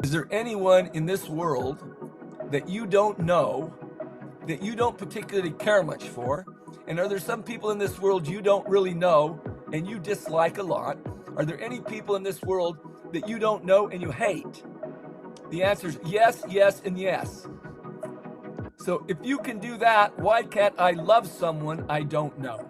Is there anyone in this world that you don't know, that you don't particularly care much for? And are there some people in this world you don't really know and you dislike a lot? Are there any people in this world that you don't know and you hate? The answer is yes, yes, and yes. So if you can do that, why can't I love someone I don't know?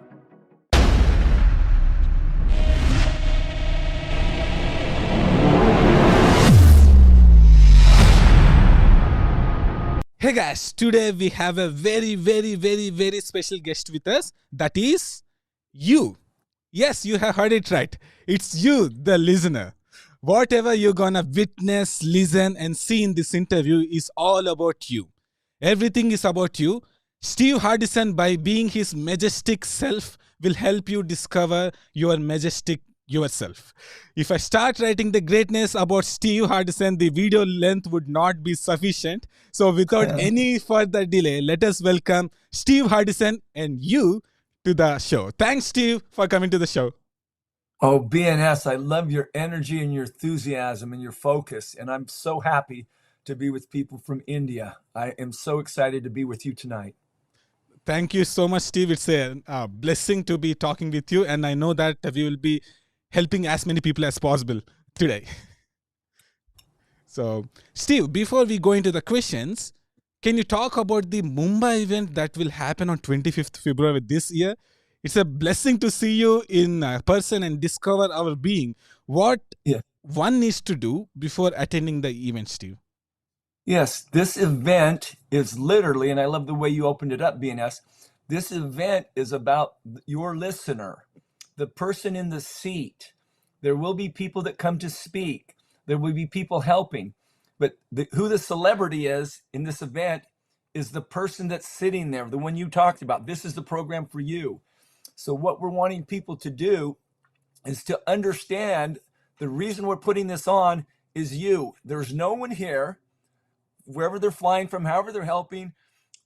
Hey guys, today we have a very special guest with us. That is you. Yes, you have heard it right. It's you, the listener. Whatever you're gonna witness, listen, and see in this interview is all about you. Everything is about you. Steve Hardison, by being his majestic self, will help you discover your majestic yourself. If I start writing the greatness about Steve Hardison, the video length would not be sufficient. So without any further delay, let us welcome Steve Hardison and you to the show. Thanks, Steve, for coming to the show. Oh, BNS, I love your energy and your enthusiasm and your focus. And I'm so happy to be with people from India. I am so excited to be with you tonight. Thank you so much, Steve. It's a blessing to be talking with you. And I know that we will be helping as many people as possible today. So, Steve, before we go into the questions, can you talk about the Mumbai event that will happen on 25th February this year? It's a blessing to see you in person and discover our being. What one needs to do before attending the event, Steve? Yes, this event is literally, and I love the way you opened it up, BNS. This event is about your listener, the person in the seat. There will be people that come to speak. There will be people helping. But who the celebrity is in this event is the person that's sitting there, the one you talked about. This is the program for you. So what we're wanting people to do is to understand the reason we're putting this on is you. There's no one here, wherever they're flying from, however they're helping,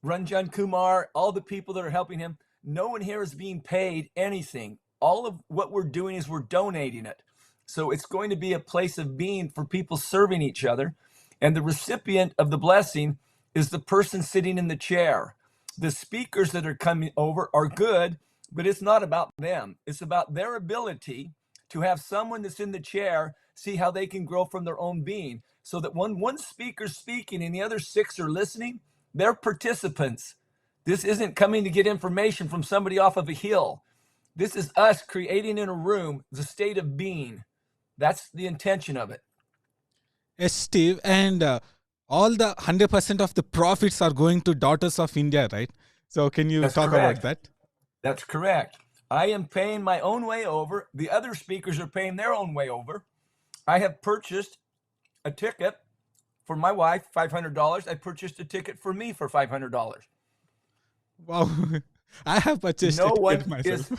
Ranjan Kumar, all the people that are helping him, no one here is being paid anything. All of what we're doing is we're donating it. So it's going to be a place of being for people serving each other. And the recipient of the blessing is the person sitting in the chair. The speakers that are coming over are good, but it's not about them. It's about their ability to have someone that's in the chair see how they can grow from their own being. So that when one speaker's speaking and the other six are listening, they're participants. This isn't coming to get information from somebody off of a hill. This is us creating in a room the state of being. That's the intention of it. Yes, Steve. And all the 100% of the profits are going to Daughters of India, right? So can you talk about that? That's correct. I am paying my own way over. The other speakers are paying their own way over. I have purchased a ticket for my wife, $500. I purchased a ticket for me for $500. Wow. I have purchased a ticket myself.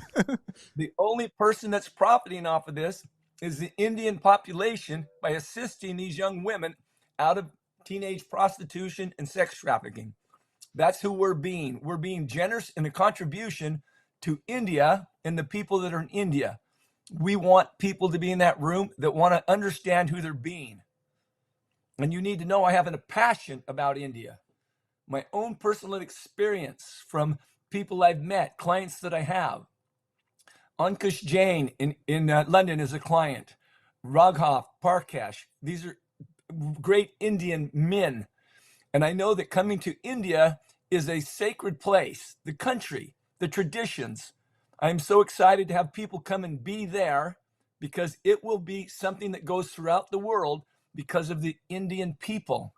The only person that's profiting off of this is the Indian population by assisting these young women out of teenage prostitution and sex trafficking. That's who we're being. We're being generous in the contribution to India and the people that are in India. We want people to be in that room that want to understand who they're being. And you need to know I have a passion about India. My own personal experience from people I've met, clients that I have. Ankush Jain in London is a client. Raghav Parkash. These are great Indian men. And I know that coming to India is a sacred place, the country, the traditions. I'm so excited to have people come and be there because it will be something that goes throughout the world because of the Indian people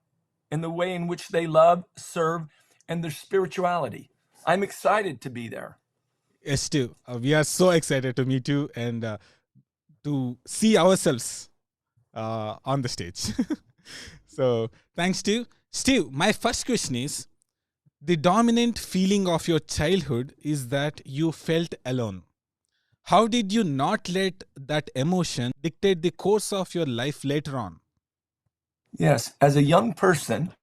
and the way in which they love, serve, and their spirituality. I'm excited to be there. Yes, Steve. We are so excited to meet you and to see ourselves on the stage. So thanks, Steve. Steve, my first question is, the dominant feeling of your childhood is that you felt alone. How did you not let that emotion dictate the course of your life later on? Yes, as a young person,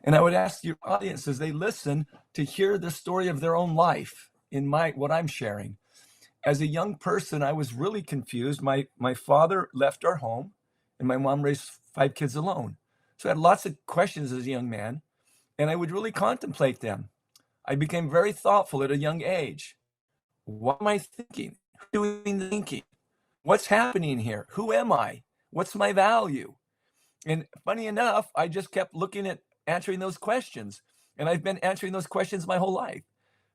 and I would ask your audience as they listen to hear the story of their own life in what I'm sharing. As a young person, I was really confused. My father left our home and my mom raised 5 kids alone. So I had lots of questions as a young man, and I would really contemplate them. I became very thoughtful at a young age. What am I thinking? Who's doing the thinking? What's happening here? Who am I? What's my value? And funny enough, I just kept looking at answering those questions. And I've been answering those questions my whole life.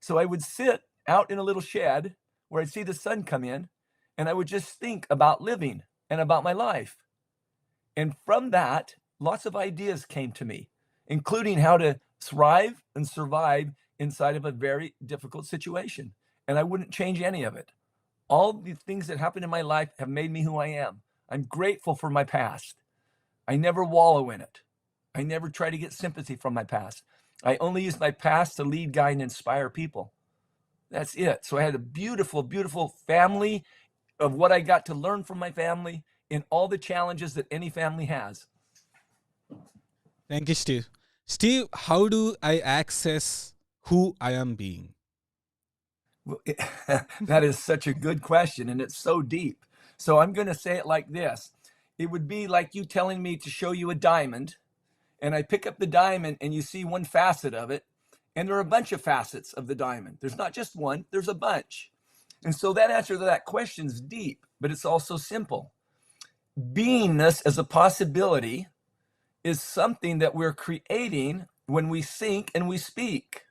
So I would sit out in a little shed where I'd see the sun come in, and I would just think about living and about my life. And from that, lots of ideas came to me, including how to thrive and survive inside of a very difficult situation. And I wouldn't change any of it. All the things that happened in my life have made me who I am. I'm grateful for my past. I never wallow in it. I never try to get sympathy from my past. I only use my past to lead, guide, and inspire people. That's it. So I had a beautiful, beautiful family of what I got to learn from my family in all the challenges that any family has. Thank you, Steve. Steve, how do I access who I am being? Well, that is such a good question, and it's so deep. So I'm going to say it like this. It would be like you telling me to show you a diamond, and I pick up the diamond and you see one facet of it, and there are a bunch of facets of the diamond. There's not just one, there's a bunch. And so that answer to that question is deep, but it's also simple. Beingness as a possibility is something that we're creating when we think and we speak.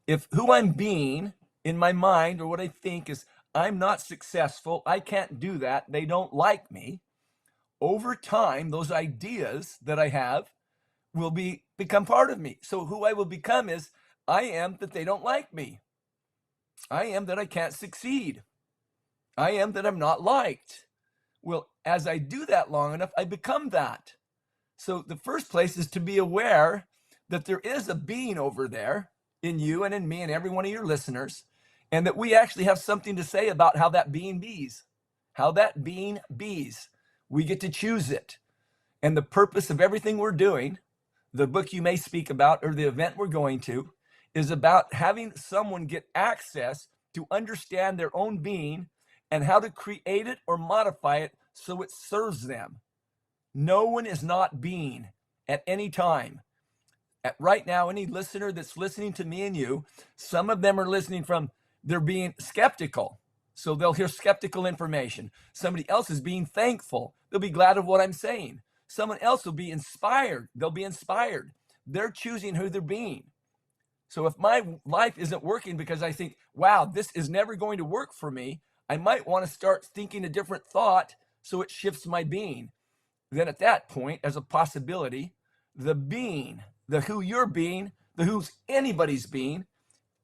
If who I'm being in my mind or what I think is I'm not successful, I can't do that, they don't like me, over time, those ideas that I have will become part of me. So who I will become is I am that they don't like me. I am that I can't succeed. I am that I'm not liked. Well, as I do that long enough, I become that. So the first place is to be aware that there is a being over there in you and in me and every one of your listeners, and that we actually have something to say about how that being bees. How that being bees. We get to choose it. And the purpose of everything we're doing, the book you may speak about or the event we're going to, is about having someone get access to understand their own being and how to create it or modify it so it serves them. No one is not being at any time. Right now, any listener that's listening to me and you, some of them are listening from they're being skeptical. So they'll hear skeptical information. Somebody else is being thankful. They'll be glad of what I'm saying. Someone else will be inspired. They'll be inspired. They're choosing who they're being. So if my life isn't working because I think, wow, this is never going to work for me, I might want to start thinking a different thought so it shifts my being. Then at that point, as a possibility, the being, the who you're being, the who's anybody's being,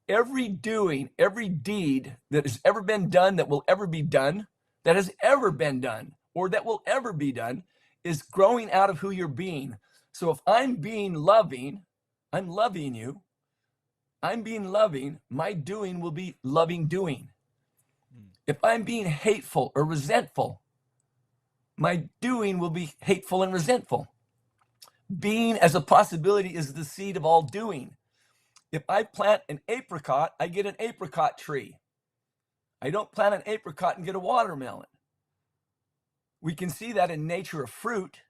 every doing, every deed that has ever been done, that will ever be done, that has ever been done, or that will ever be done, is growing out of who you're being. So if I'm being loving, I'm loving you. I'm being loving, my doing will be loving doing. If I'm being hateful or resentful, my doing will be hateful and resentful. Being as a possibility is the seed of all doing. If I plant an apricot, I get an apricot tree. I don't plant an apricot and get a watermelon. We can see that in nature of fruit.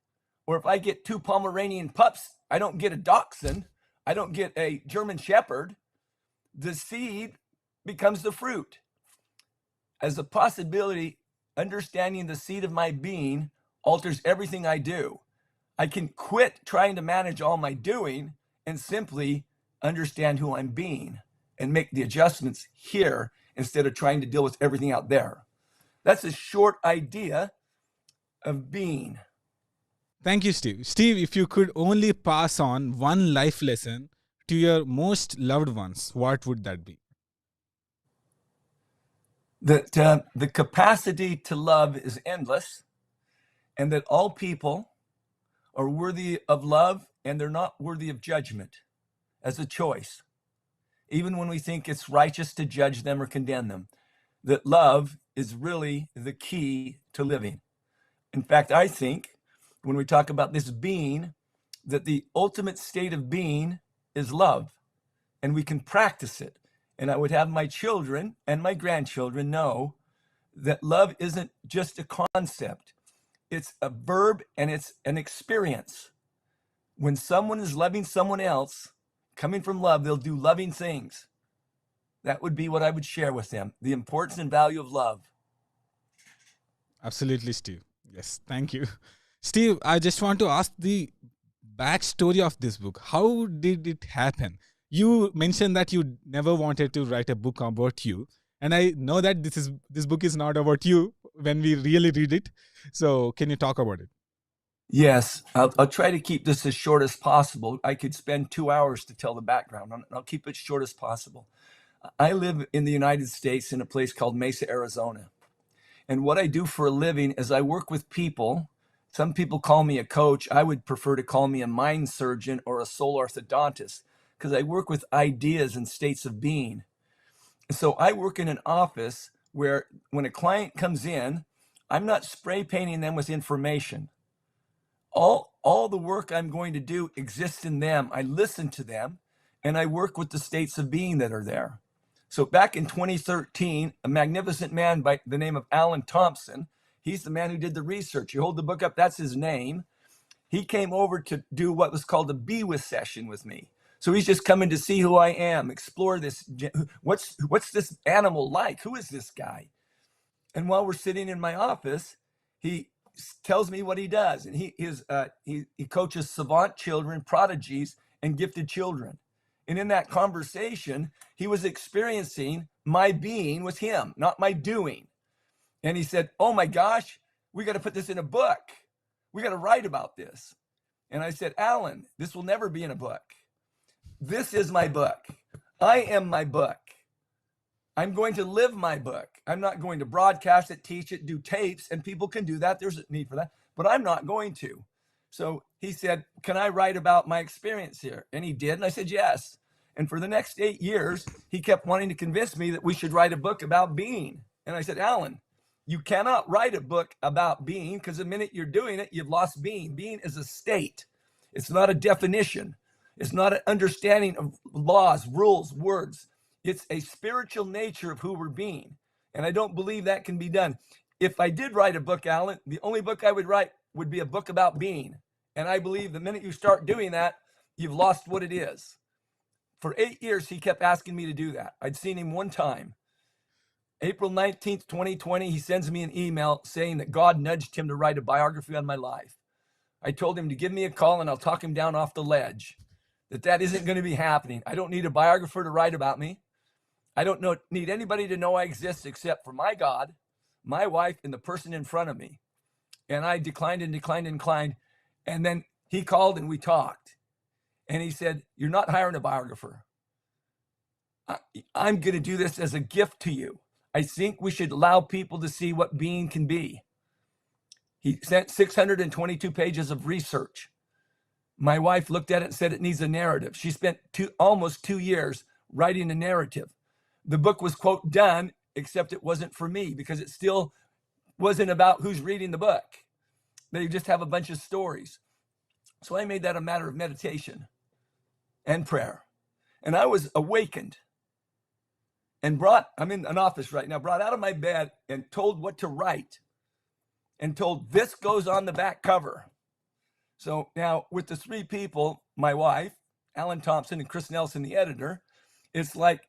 Or if I get two Pomeranian pups, I don't get a dachshund. I don't get a German shepherd. The seed becomes the fruit. As a possibility, understanding the seed of my being alters everything I do. I can quit trying to manage all my doing and simply understand who I'm being and make the adjustments here instead of trying to deal with everything out there. That's a short idea of being. Thank you, Steve. Steve, if you could only pass on one life lesson to your most loved ones, what would that be? That the capacity to love is endless, and that all people are worthy of love and they're not worthy of judgment as a choice. Even when we think it's righteous to judge them or condemn them, that love is really the key to living. In fact, I think when we talk about this being, that the ultimate state of being is love, and we can practice it. And I would have my children and my grandchildren know that love isn't just a concept. It's a verb and it's an experience. When someone is loving someone else, coming from love, they'll do loving things. That would be what I would share with them, the importance and value of love. Absolutely, Steve. Yes, thank you. Steve, I just want to ask the backstory of this book. How did it happen? You mentioned that you never wanted to write a book about you. And I know that this book is not about you when we really read it. So can you talk about it? Yes, I'll try to keep this as short as possible. I could spend 2 hours to tell the background. I'll keep it short as possible. I live in the United States in a place called Mesa, Arizona. And what I do for a living is I work with people. Some people call me a coach. I would prefer to call me a mind surgeon or a soul orthodontist because I work with ideas and states of being. So I work in an office where when a client comes in, I'm not spray painting them with information. All the work I'm going to do exists in them. I listen to them and I work with the states of being that are there. So back in 2013, a magnificent man by the name of Alan Thompson, he's the man who did the research. You hold the book up, that's his name. He came over to do what was called a Be With session with me. So he's just coming to see who I am, explore this. What's this animal like? Who is this guy? And while we're sitting in my office, he tells me what he does. And he coaches savant children, prodigies, and gifted children. And in that conversation, he was experiencing my being with him, not my doing. And he said, oh my gosh, we got to put this in a book. We got to write about this. And I said, Alan, this will never be in a book. This is my book. I am my book. I'm going to live my book. I'm not going to broadcast it, teach it, do tapes, and people can do that. There's a need for that, but I'm not going to. So he said, can I write about my experience here? And he did. And I said, yes. And for the next 8 years, he kept wanting to convince me that we should write a book about being. And I said, Alan, you cannot write a book about being because the minute you're doing it, you've lost being. Being is a state. It's not a definition. It's not an understanding of laws, rules, words. It's a spiritual nature of who we're being. And I don't believe that can be done. If I did write a book, Alan, the only book I would write would be a book about being. And I believe the minute you start doing that, you've lost what it is. For 8 years, he kept asking me to do that. I'd seen him one time. April 19th, 2020, he sends me an email saying that God nudged him to write a biography on my life. I told him to give me a call and I'll talk him down off the ledge. That isn't going to be happening. I don't need a biographer to write about me. I don't need anybody to know I exist except for my God, my wife, and the person in front of me. And I declined and declined and declined. And then he called and we talked. And he said, you're not hiring a biographer. I'm going to do this as a gift to you. I think we should allow people to see what being can be. He sent 622 pages of research. My wife looked at it and said it needs a narrative. She spent almost 2 years writing a narrative. The book was, quote, done, except it wasn't for me because it still wasn't about who's reading the book. They just have a bunch of stories. So I made that a matter of meditation and prayer. And I was awakened and I'm in an office right now, brought out of my bed and told what to write and told this goes on the back cover. So now with the 3 people, my wife, Alan Thompson, and Chris Nelson, the editor, it's like,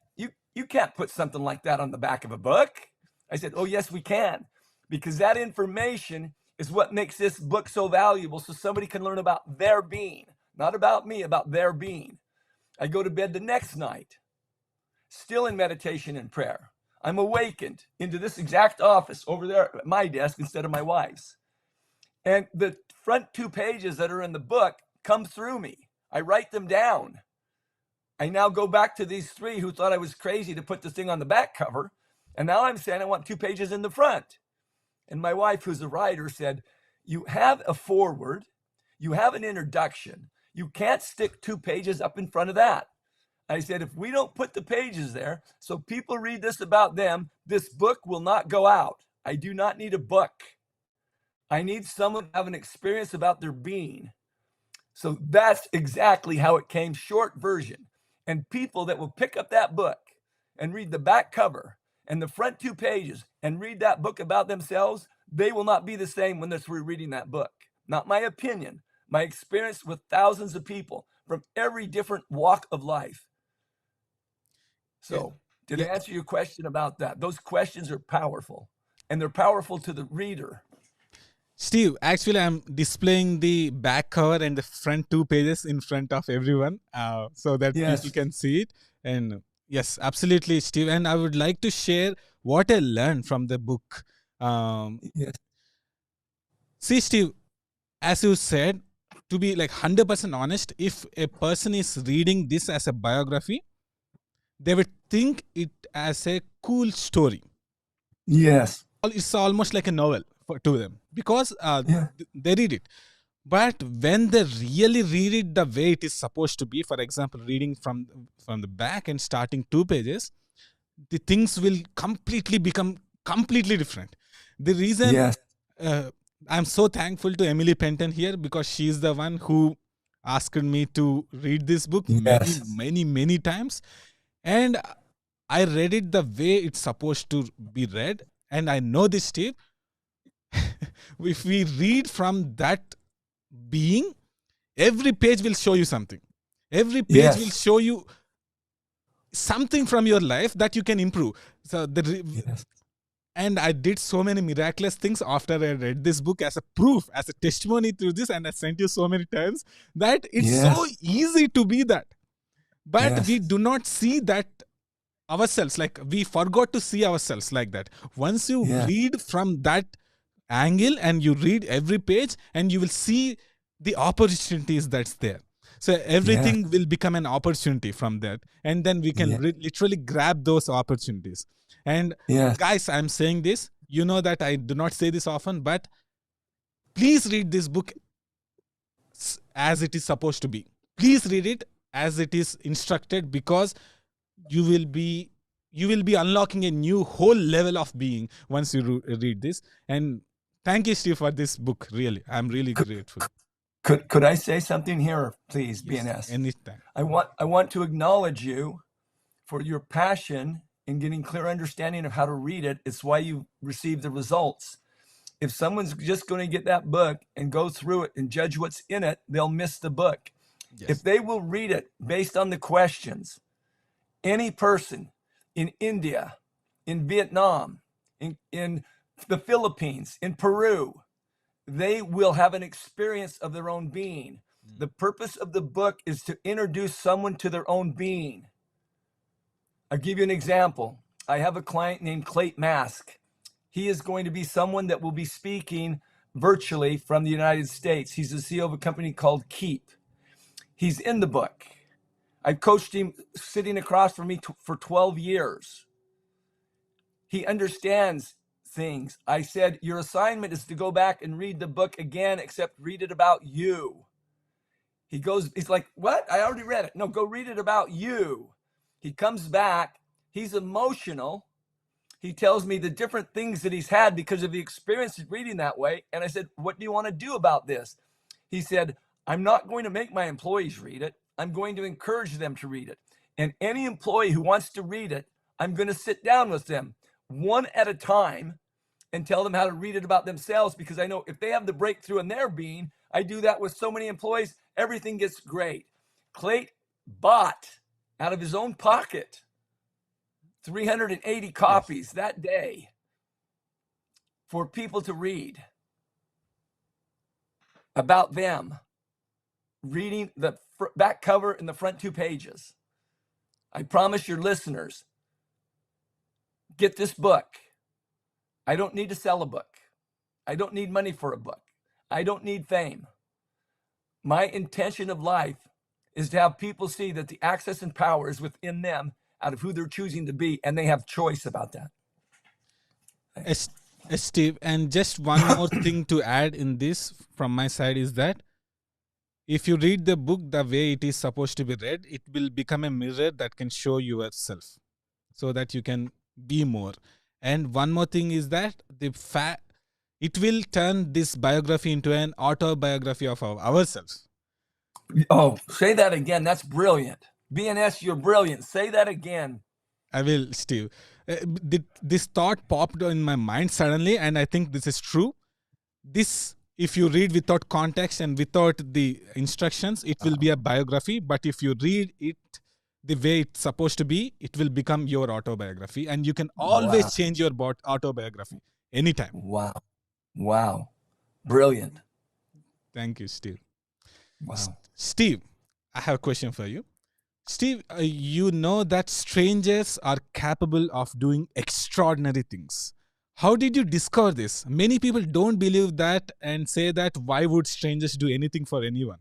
you can't put something like that on the back of a book. I said, oh, yes, we can, because that information is what makes this book so valuable so somebody can learn about their being, not about me, about their being. I go to bed the next night, still in meditation and prayer. I'm awakened into this exact office over there at my desk instead of my wife's. And the front 2 pages that are in the book come through me. I write them down. I now go back to these 3 who thought I was crazy to put the thing on the back cover. And now I'm saying I want 2 pages in the front. And my wife, who's a writer, said, you have a foreword, you have an introduction. You can't stick 2 pages up in front of that. I said, if we don't put the pages there so people read this about them, this book will not go out. I do not need a book. I need someone to have an experience about their being. So that's exactly how it came, short version. And people that will pick up that book and read the back cover and the front 2 pages and read that book about themselves, they will not be the same when they're through reading that book. Not my opinion, my experience with thousands of people from every different walk of life. So, did I Yeah. answer your question about that? Those questions are powerful, and they're powerful to the reader. Steve, actually, I'm displaying the back cover and the front 2 pages in front of everyone so that people Yes. can see it. And yes, absolutely, Steve. And I would like to share what I learned from the book. Yes. See, Steve, as you said, to be like 100% honest, if a person is reading this as a biography, they would think it as a cool story. Yes. It's almost like a novel to them because Yeah. they read it. But when they really read it the way it is supposed to be, for example, reading from the back and starting 2 pages, the things will become completely different. The reason Yes. I'm so thankful to Emily Penton here because she's the one who asked me to read this book Yes. many times, and I read it the way it's supposed to be read. And I know this, Steve. If we read from that being, every page will show you something. Every page will Yes. show you something from your life that you can improve. So Yes. and I did so many miraculous things after I read this book as a proof, as a testimony through this, and I sent you so many times that it's so Yes. easy to be that. But Yes. we do not see that ourselves, like we forgot to see ourselves like that. Once you Yeah. read from that angle and you read every page, and you will see the opportunities that's there. So everything will become an opportunity from that, and then we can Yeah. literally grab those opportunities. And Yes. guys, I'm saying this, you know that I do not say this often, but please read this book as it is supposed to be. Please read it as it is instructed, because you will be unlocking a new whole level of being once you read this. And thank you, Steve, for this book. Really, I'm really grateful. Could I say something here, please, Yes, BNS? anytime. I want to acknowledge you for your passion in getting clear understanding of how to read it. It's why you receive the results. If someone's just going to get that book and go through it and judge what's in it, they'll miss the book. Yes. If they will read it based on the questions, any person in India, in Vietnam, in the Philippines, in Peru, they will have an experience of their own being. The purpose of the book is to introduce someone to their own being. I'll give you an example. I have a client named Clayton Mask. He is going to be someone that will be speaking virtually from the United States. He's the CEO of a company called Keep. He's in the book. I've coached him sitting across from me for 12 years. He understands things. I said, your assignment is to go back and read the book again, except read it about you. He's like, what? I already read it. No, go read it about you. He comes back. He's emotional. He tells me the different things that he's had because of the experience of reading that way. And I said, what do you want to do about this? He said, I'm not going to make my employees read it. I'm going to encourage them to read it. And any employee who wants to read it, I'm going to sit down with them one at a time and tell them how to read it about themselves, because I know if they have the breakthrough in their being, I do that with so many employees, everything gets great. Clayton bought out of his own pocket 380 copies that day for people to read about them, reading the back cover and the front 2 pages. I promise your listeners, get this book. I don't need to sell a book. I don't need money for a book. I don't need fame. My intention of life is to have people see that the access and power is within them, out of who they're choosing to be, and they have choice about that. Yes, Steve, and just one more thing to add in this from my side is that if you read the book the way it is supposed to be read, it will become a mirror that can show yourself so that you can be more. And one more thing is that it will turn this biography into an autobiography of ourselves. Oh, say that again. That's brilliant. BNS, you're brilliant. Say that again. I will, Steve. This thought popped in my mind suddenly, and I think this is true. This if you read without context and without the instructions, it will be a biography. But if you read it the way it's supposed to be, it will become your autobiography. And you can Wow. always change your autobiography anytime. Wow. Wow. Brilliant. Thank you, Steve. Wow. Steve, I have a question for you. Steve, you know that strangers are capable of doing extraordinary things. How did you discover this? Many people don't believe that and say that why would strangers do anything for anyone?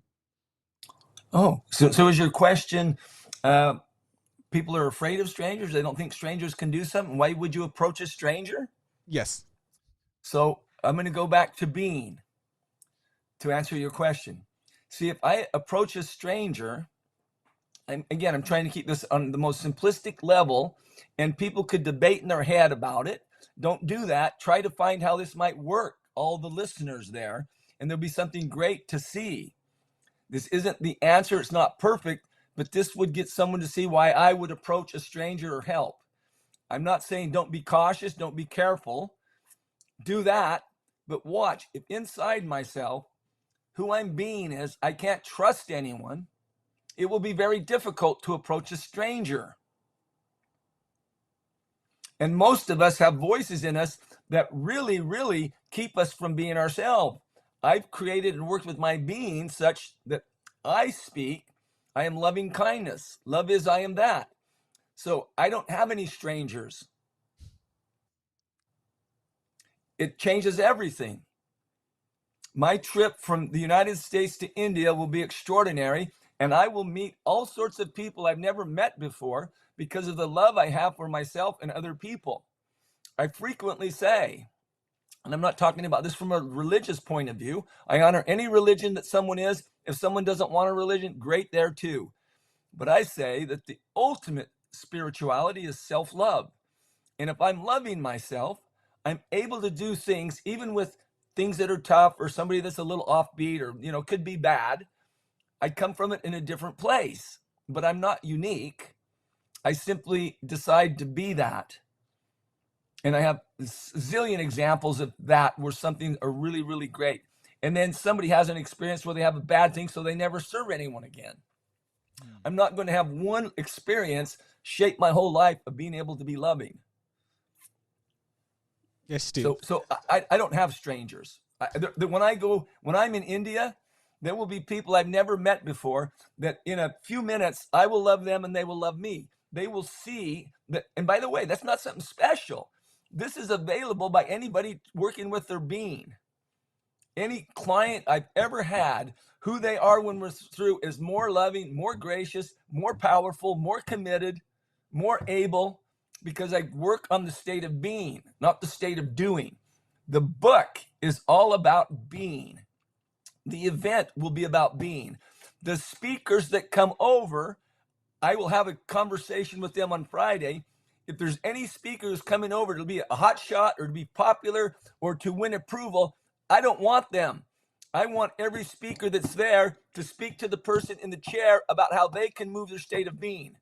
Oh, so is your question, people are afraid of strangers? They don't think strangers can do something? Why would you approach a stranger? Yes. So I'm going to go back to being to answer your question. See, if I approach a stranger, and again, I'm trying to keep this on the most simplistic level, and people could debate in their head about it. Don't do that. Try to find how this might work, all the listeners there, and there'll be something great to see. This isn't the answer. It's not perfect, but this would get someone to see why I would approach a stranger or help. I'm not saying don't be cautious, don't be careful. Do that, but watch. If inside myself, who I'm being is, I can't trust anyone, it will be very difficult to approach a stranger. And most of us have voices in us that really, really keep us from being ourselves. I've created and worked with my being such that I speak, I am loving kindness. Love is, I am that. So I don't have any strangers. It changes everything. My trip from the United States to India will be extraordinary, and I will meet all sorts of people I've never met before because of the love I have for myself and other people. I frequently say, and I'm not talking about this from a religious point of view, I honor any religion that someone is. If someone doesn't want a religion, great there too. But I say that the ultimate spirituality is self-love. And if I'm loving myself, I'm able to do things, even with things that are tough or somebody that's a little offbeat or, could be bad. I come from it in a different place, but I'm not unique. I simply decide to be that. And I have a zillion examples of that where something are really, really great. And then somebody has an experience where they have a bad thing, so they never serve anyone again. I'm not going to have one experience shape my whole life of being able to be loving. Yes, Steve. So I don't have strangers. When I'm in India, there will be people I've never met before that in a few minutes, I will love them and they will love me. They will see that. And by the way, that's not something special. This is available by anybody working with their being. Any client I've ever had, who they are when we're through is more loving, more gracious, more powerful, more committed, more able, because I work on the state of being, not the state of doing. The book is all about being. The event will be about being. The speakers that come over, I will have a conversation with them on Friday. If there's any speakers coming over to be a hot shot or to be popular or to win approval, I don't want them. I want every speaker that's there to speak to the person in the chair about how they can move their state of being,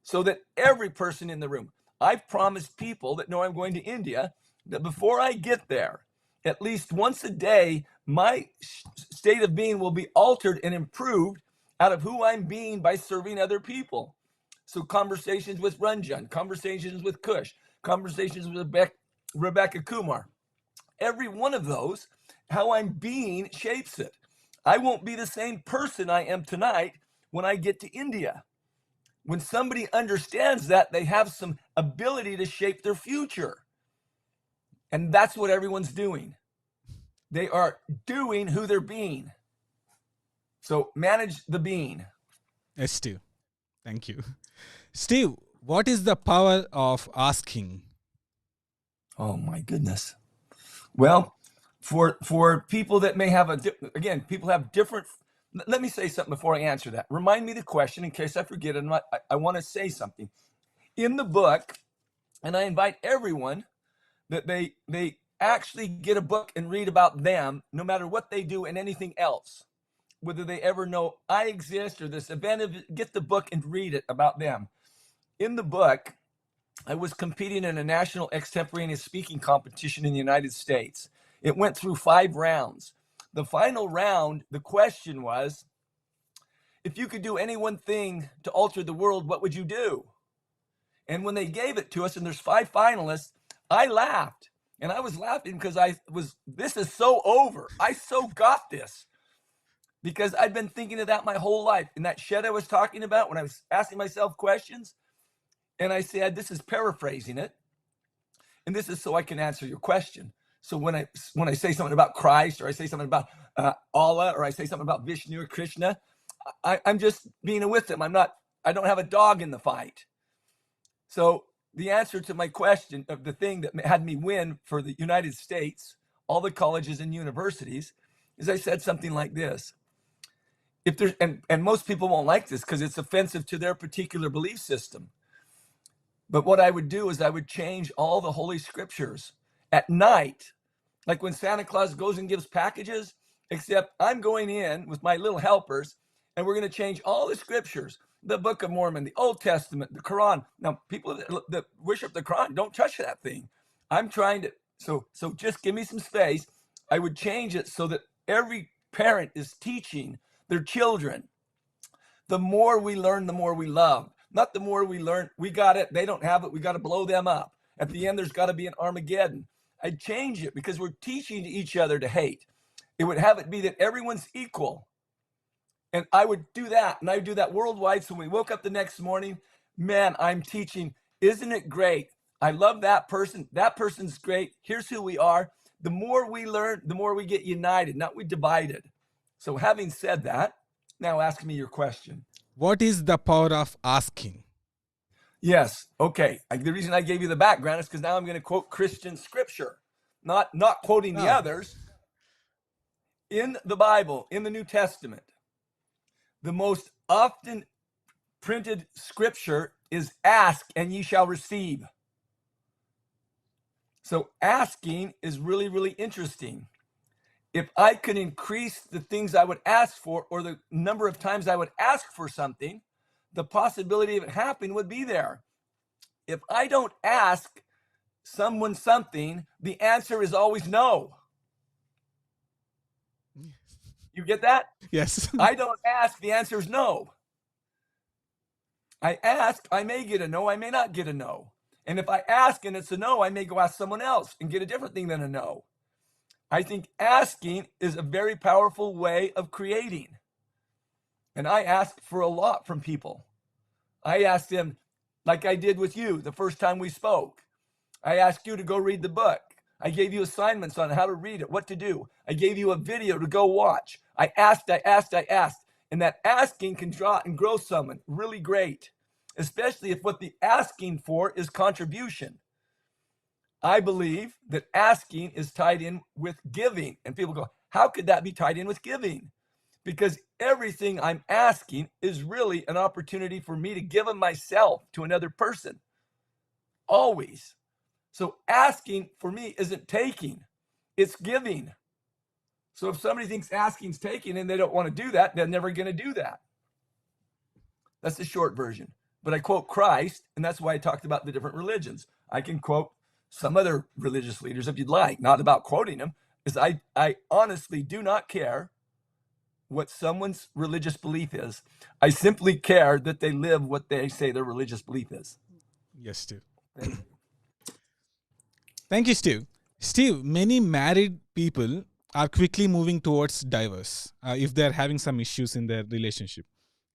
so that every person in the room, I've promised people that know I'm going to India that before I get there, at least once a day, my state of being will be altered and improved out of who I'm being by serving other people. So conversations with Ranjan, conversations with Kush, conversations with Rebecca Kumar, every one of those, how I'm being shapes it. I won't be the same person I am tonight when I get to India. When somebody understands that, they have some ability to shape their future. And that's what everyone's doing. They are doing who they're being. So manage the being. Yes, Steve. Thank you. Steve, what is the power of asking? Oh my goodness. Well, for people that may have people have different. Let me say something before I answer that. Remind me the question in case I forget it. I want to say something in the book, and I invite everyone that they actually get a book and read about them, no matter what they do and anything else, whether they ever know I exist or this event. Get the book and read it about them. In the book, I was competing in a national extemporaneous speaking competition in the United States. It went through 5 rounds. The final round, the question was, if you could do any one thing to alter the world, what would you do? And when they gave it to us, and there's 5 finalists, I laughed. And I was laughing because this is so over. I so got this. Because I've been thinking of that my whole life. In that shed I was talking about, when I was asking myself questions, and I said, this is paraphrasing it, and this is so I can answer your question. So when I say something about Christ, or I say something about Allah, or I say something about Vishnu or Krishna, I'm just being with them. I don't have a dog in the fight. So the answer to my question of the thing that had me win for the United States, all the colleges and universities, is I said something like this. If there's, and most people won't like this because it's offensive to their particular belief system. But what I would do is I would change all the Holy Scriptures at night, like when Santa Claus goes and gives packages, except I'm going in with my little helpers, and we're going to change all the Scriptures, the Book of Mormon, the Old Testament, the Quran. Now, people that worship the Quran, don't touch that thing. I'm trying to, so just give me some space. I would change it so that every parent is teaching their children. The more we learn, the more we love. Not the more we learn, we got it, they don't have it, we got to blow them up. At the end, there's got to be an Armageddon. I'd change it because we're teaching each other to hate. It would have it be that everyone's equal. And I would do that, and I would do that worldwide. So when we woke up the next morning, man, I'm teaching, isn't it great? I love that person. That person's great. Here's who we are. The more we learn, the more we get united, not we divided. So having said that, now ask me your question. What is the power of asking? Yes. Okay. The reason I gave you the background is because now I'm going to quote Christian scripture, not quoting the others. In the Bible, in the New Testament, the most often printed scripture is ask and ye shall receive. So asking is really, really interesting. If I could increase the things I would ask for, or the number of times I would ask for something, the possibility of it happening would be there. If I don't ask someone something, the answer is always no. You get that? Yes. I don't ask, the answer is no. I ask, I may get a no, I may not get a no. And if I ask and it's a no, I may go ask someone else and get a different thing than a no. I think asking is a very powerful way of creating. And I ask for a lot from people. I asked them, like I did with you the first time we spoke. I asked you to go read the book. I gave you assignments on how to read it, what to do. I gave you a video to go watch. I asked. And that asking can draw and grow someone really great, especially if what the asking for is contribution. I believe that asking is tied in with giving. And people go, how could that be tied in with giving? Because everything I'm asking is really an opportunity for me to give of myself to another person. Always. So asking for me isn't taking, it's giving. So if somebody thinks asking's taking and they don't want to do that, they're never going to do that. That's the short version. But I quote Christ, and that's why I talked about the different religions. I can quote some other religious leaders if you'd like, not about quoting them, is I honestly do not care what someone's religious belief is. I simply care that they live what they say their religious belief is. Yes, Steve. Thank you, Steve. Steve, many married people are quickly moving towards divorce if they're having some issues in their relationship.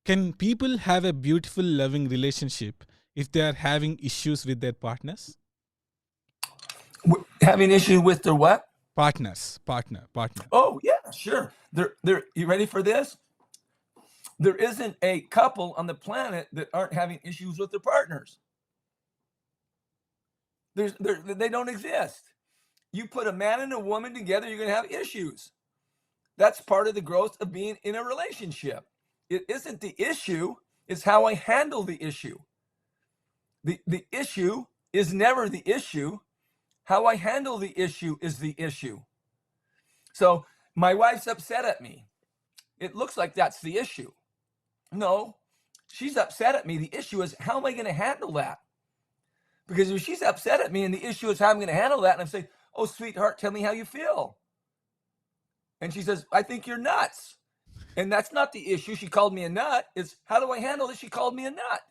Can people have a beautiful, loving relationship if they are having issues with their partners? Having issue with their what? Partner. Oh, yeah, sure. You ready for this? There isn't a couple on the planet that aren't having issues with their partners. They don't exist. You put a man and a woman together, you're going to have issues. That's part of the growth of being in a relationship. It isn't the issue, it's how I handle the issue. The issue is never the issue. How I handle the issue is the issue. So my wife's upset at me. It looks like that's the issue. No, she's upset at me. The issue is, how am I going to handle that? Because if she's upset at me and the issue is how I'm going to handle that, and I'm saying, oh, sweetheart, tell me how you feel. And she says, I think you're nuts. And that's not the issue. She called me a nut. It's how do I handle it? She called me a nut.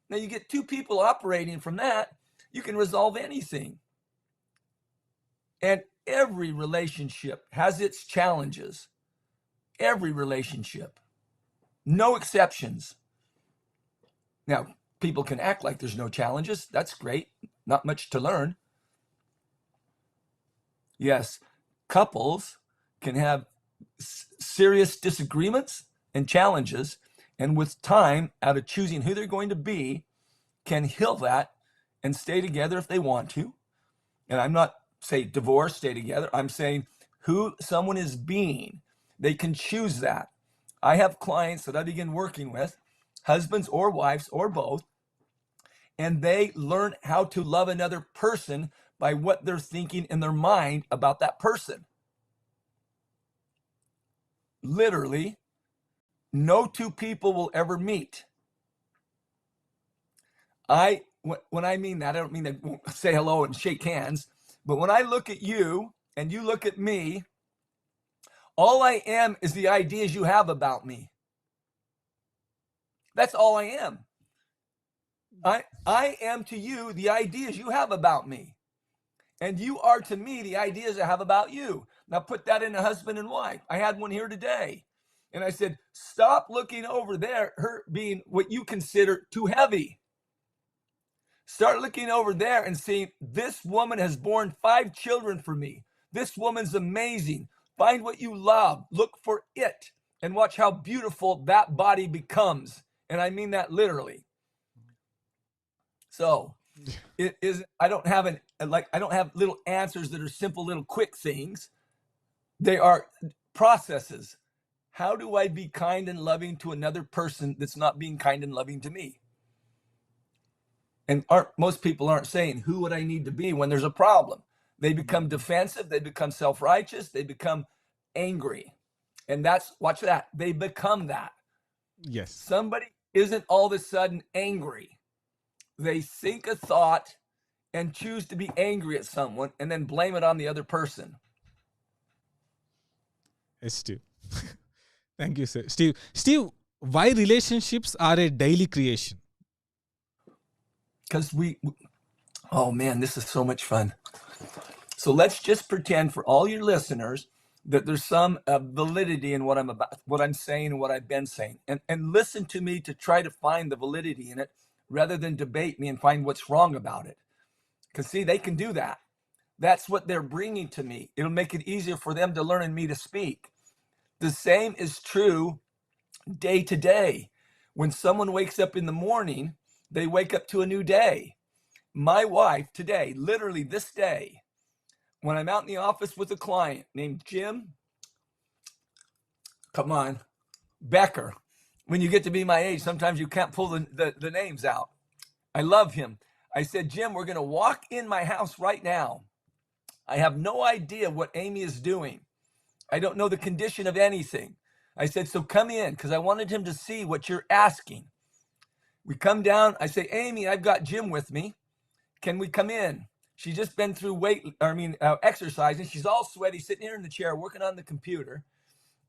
Now you get two people operating from that, you can resolve anything. And every relationship has its challenges. Every relationship. No exceptions. Now, people can act like there's no challenges. That's great. Not much to learn. Yes, couples can have serious disagreements and challenges, and with time, out of choosing who they're going to be, can heal that and stay together if they want to. And I'm not saying divorce, stay together. I'm saying who someone is being. They can choose that. I have clients that I begin working with, husbands or wives or both, and they learn how to love another person by what they're thinking in their mind about that person. Literally, no two people will ever meet. When I mean that, I don't mean to say hello and shake hands, but when I look at you and you look at me, all I am is the ideas you have about me. That's all I am. I am to you the ideas you have about me. And you are to me the ideas I have about you. Now put that in a husband and wife. I had one here today. And I said, stop looking over there, her being what you consider too heavy. Start looking over there and seeing this woman has borne 5 children for me. This woman's amazing. Find what you love. Look for it. And watch how beautiful that body becomes. And I mean that literally. So it is, I don't have little answers that are simple, little quick things. They are processes. How do I be kind and loving to another person that's not being kind and loving to me? And most people aren't saying, who would I need to be when there's a problem? They become defensive. They become self-righteous. They become angry. And watch that. They become that. Yes. Somebody isn't all of a sudden angry. They think a thought and choose to be angry at someone and then blame it on the other person. Yes, Steve. Thank you, sir. Steve, why relationships are a daily creation? Because oh man, this is so much fun. So let's just pretend for all your listeners that there's some validity in what I'm saying and what I've been saying. And listen to me to try to find the validity in it rather than debate me and find what's wrong about it. Because see, they can do that. That's what they're bringing to me. It'll make it easier for them to learn and me to speak. The same is true day to day. When someone wakes up in the morning, they wake up to a new day. My wife today, literally this day, when I'm out in the office with a client named Jim, Becker. When you get to be my age, sometimes you can't pull the names out. I love him. I said, Jim, we're going to walk in my house right now. I have no idea what Amy is doing. I don't know the condition of anything. I said, so come in, because I wanted him to see what you're asking. We come down. I say, Amy, I've got Jim with me. Can we come in? She's just been through exercising. She's all sweaty, sitting here in the chair, working on the computer.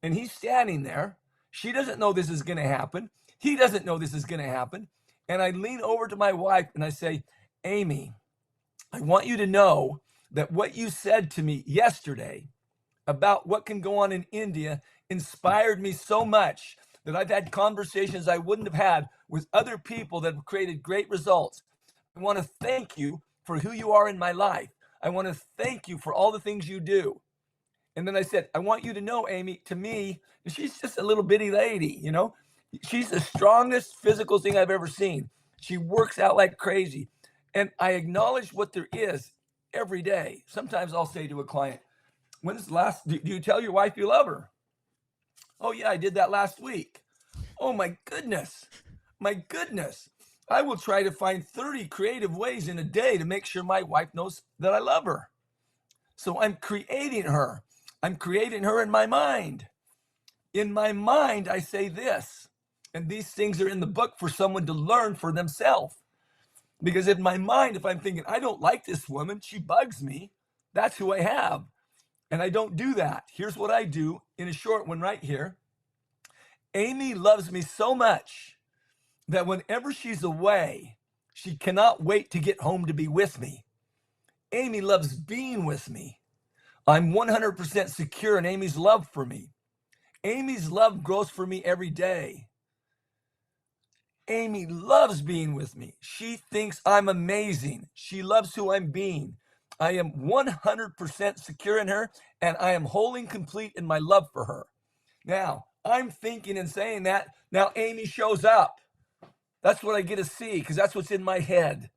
And he's standing there. She doesn't know this is going to happen. He doesn't know this is going to happen. And I lean over to my wife and I say, Amy, I want you to know that what you said to me yesterday about what can go on in India inspired me so much that I've had conversations I wouldn't have had with other people that have created great results. I want to thank you for who you are in my life. I want to thank you for all the things you do. And then I said, I want you to know, Amy, to me, she's just a little bitty lady, you know? She's the strongest physical thing I've ever seen. She works out like crazy. And I acknowledge what there is every day. Sometimes I'll say to a client, when's the last, do you tell your wife you love her? Oh yeah, I did that last week. Oh my goodness. I will try to find 30 creative ways in a day to make sure my wife knows that I love her. So I'm creating her. I'm creating her in my mind. In my mind, I say this, and these things are in the book for someone to learn for themselves. Because in my mind, if I'm thinking, I don't like this woman, she bugs me, that's who I have. And I don't do that. Here's what I do in a short one right here. Amy loves me so much that whenever she's away, she cannot wait to get home to be with me. Amy loves being with me. I'm 100% secure in Amy's love for me. Amy's love grows for me every day. Amy loves being with me. She thinks I'm amazing. She loves who I'm being. I am 100% secure in her, and I am whole and complete in my love for her. Now, I'm thinking and saying that. Now, Amy shows up. That's what I get to see, because that's what's in my head.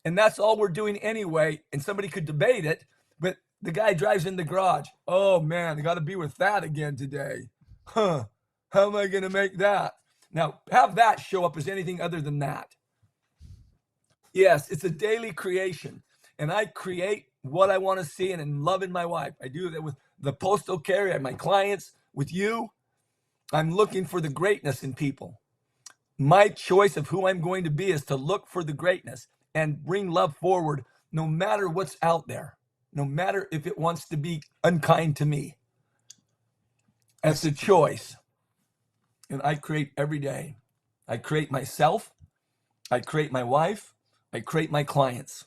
And that's all we're doing anyway. And somebody could debate it, but the guy drives in the garage. Oh, man, I got to be with that again today. Huh. How am I going to make that? Now, have that show up as anything other than that. Yes, it's a daily creation. And I create what I want to see and in loving my wife. I do that with the postal carrier, my clients, with you. I'm looking for the greatness in people. My choice of who I'm going to be is to look for the greatness and bring love forward no matter what's out there, no matter if it wants to be unkind to me. That's a choice. And I create every day. I create myself. I create my wife. I create my clients.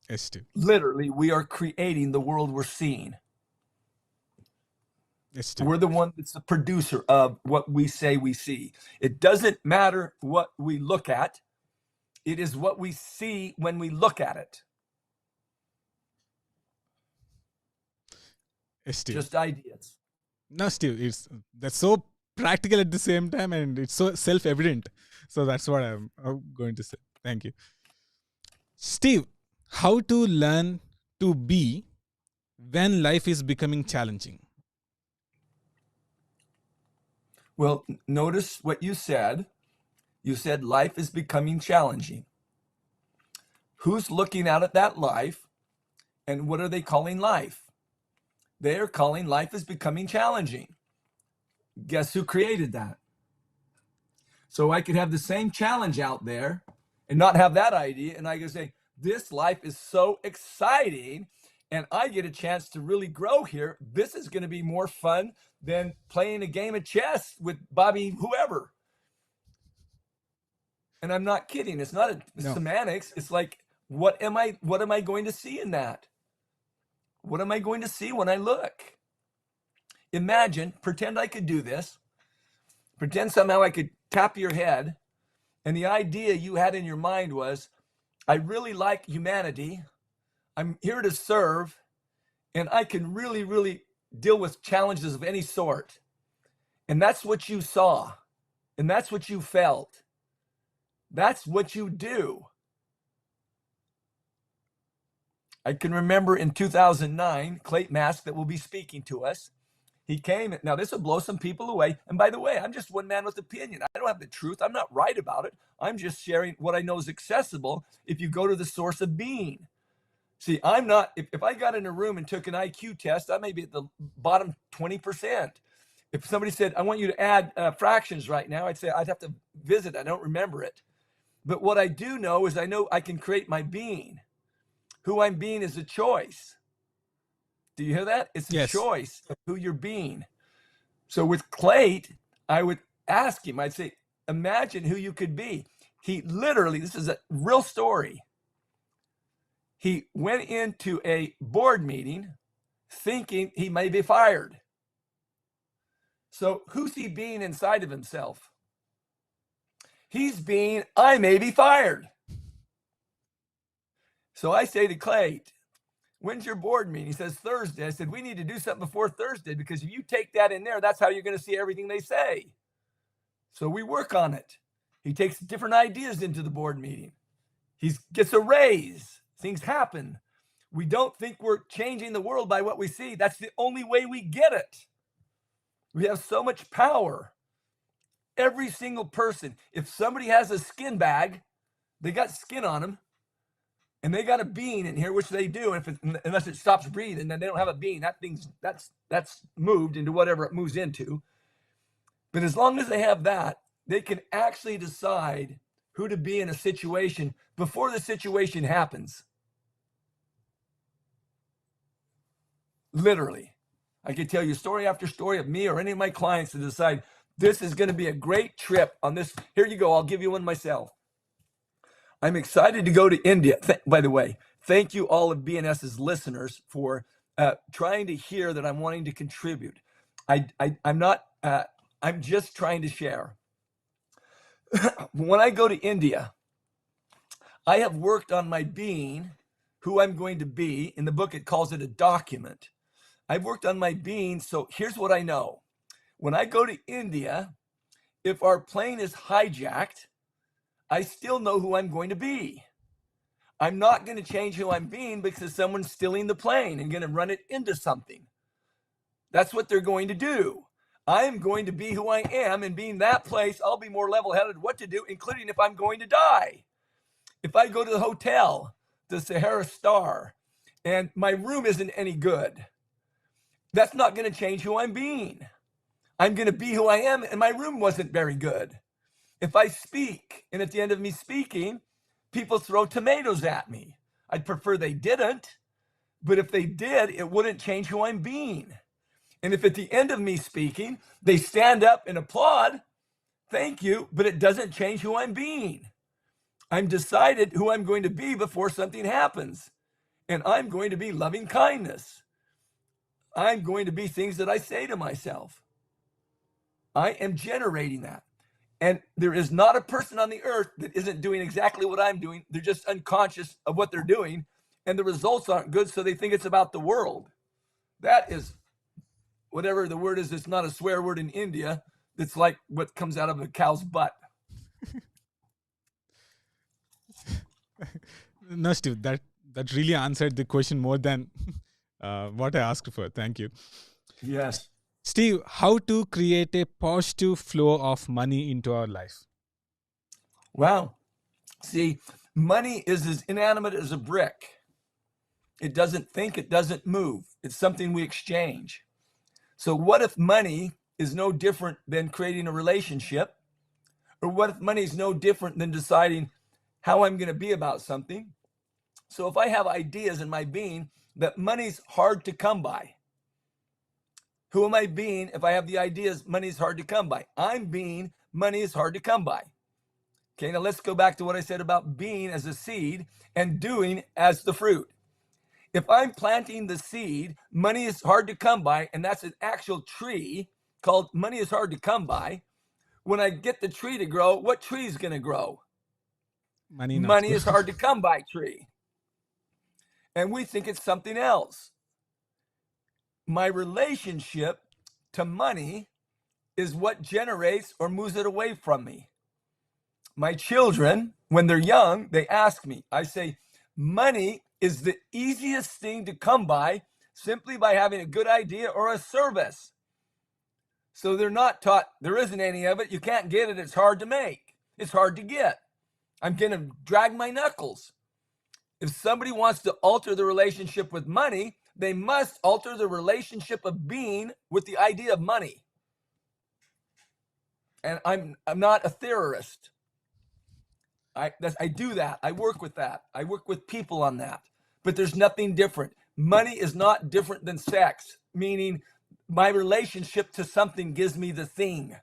Yes, Steve. Literally, we are creating the world we're seeing. Yes, Steve. We're the one that's the producer of what we say we see. It doesn't matter what we look at. It is what we see when we look at it. Yes, Steve. Just ideas. No, Steve, that's so practical at the same time, and it's so self-evident. So that's what I'm going to say. Thank you. Steve, how to learn to be when life is becoming challenging? Well, notice what you said. You said life is becoming challenging. Who's looking out at that life, and what are they calling life? They are calling life is becoming challenging. Guess who created that? So I could have the same challenge out there and not have that idea, and I could say, this life is so exciting, and I get a chance to really grow here. This is going to be more fun than playing a game of chess with Bobby whoever. And I'm not kidding. It's not semantics. It's like, what am I going to see in that? What am I going to see when I look? Imagine, pretend I could do this. Pretend somehow I could tap your head, and the idea you had in your mind was, I really like humanity. I'm here to serve, and I can really, really deal with challenges of any sort. And that's what you saw, and that's what you felt. That's what you do. I can remember in 2009, Clayton Mask, that will be speaking to us. He came. Now, this will blow some people away. And by the way, I'm just one man with opinion. I don't have the truth. I'm not right about it. I'm just sharing what I know is accessible if you go to the source of being. See, I'm not, if I got in a room and took an IQ test, I may be at the bottom 20%. If somebody said, I want you to add fractions right now, I'd say I'd have to visit. I don't remember it. But what I do know is I know I can create my being. Who I'm being is a choice. Do you hear that? It's a choice of who you're being. So with Clayt, I would ask him, I'd say, imagine who you could be. He literally, this is a real story. He went into a board meeting thinking he may be fired. So who's he being inside of himself? He's being, I may be fired. So I say to Clayt, when's your board meeting? He says, Thursday. I said, we need to do something before Thursday, because if you take that in there, that's how you're going to see everything they say. So we work on it. He takes different ideas into the board meeting. He gets a raise. Things happen. We don't think we're changing the world by what we see. That's the only way we get it. We have so much power. Every single person, if somebody has a skin bag, they got skin on them, and they got a being in here, which they do. Unless it stops breathing, then they don't have a being. That's moved into whatever it moves into. But as long as they have that, they can actually decide who to be in a situation before the situation happens. literally. I could tell you story after story of me or any of my clients to decide this is going to be a great trip on this. Here you go. I'll give you one myself. I'm excited to go to India. By the way, thank you all of BNS's listeners for trying to hear that I'm wanting to contribute. I'm not, I'm just trying to share. When I go to India, I have worked on my being, who I'm going to be. In the book, it calls it a document. I've worked on my being, so here's what I know. When I go to India, if our plane is hijacked, I still know who I'm going to be. I'm not going to change who I'm being because someone's stealing the plane and going to run it into something. That's what they're going to do. I am going to be who I am, and being that place, I'll be more level-headed what to do, including if I'm going to die. If I go to the hotel, the Sahara Star, and my room isn't any good, that's not going to change who I'm being. I'm going to be who I am, and my room wasn't very good. If I speak, and at the end of me speaking, people throw tomatoes at me, I'd prefer they didn't, but if they did, it wouldn't change who I'm being. And if at the end of me speaking, they stand up and applaud, thank you, but it doesn't change who I'm being. I'm decided who I'm going to be before something happens. And I'm going to be loving kindness. I'm going to be things that I say to myself. I am generating that. And there is not a person on the earth that isn't doing exactly what I'm doing. They're just unconscious of what they're doing. And the results aren't good, so they think it's about the world. That is, whatever the word is, it's not a swear word in India. It's like what comes out of a cow's butt. No, Steve, that really answered the question more than what I asked for. Thank you. Yes. Steve, how to create a positive flow of money into our life? Wow. See, money is as inanimate as a brick. It doesn't think, it doesn't move. It's something we exchange. So what if money is no different than creating a relationship? Or what if money is no different than deciding how I'm going to be about something? So if I have ideas in my being that money's hard to come by, who am I being if I have the ideas money's hard to come by? I'm being money is hard to come by. Okay, now let's go back to what I said about being as a seed and doing as the fruit. If I'm planting the seed, money is hard to come by, and that's an actual tree called money is hard to come by. When I get the tree to grow, what tree is going to grow? Money is hard to come by tree. And we think it's something else. My relationship to money is what generates or moves it away from me. My children, when they're young, they ask me, I say, money is the easiest thing to come by simply by having a good idea or a service. So they're not taught, there isn't any of it, you can't get it, it's hard to make, it's hard to get. I'm going to drag my knuckles. If somebody wants to alter the relationship with money, they must alter the relationship of being with the idea of money. And I'm not a theorist. I do that. I work with that. I work with people on that. But there's nothing different. Money is not different than sex, meaning my relationship to something gives me the thing.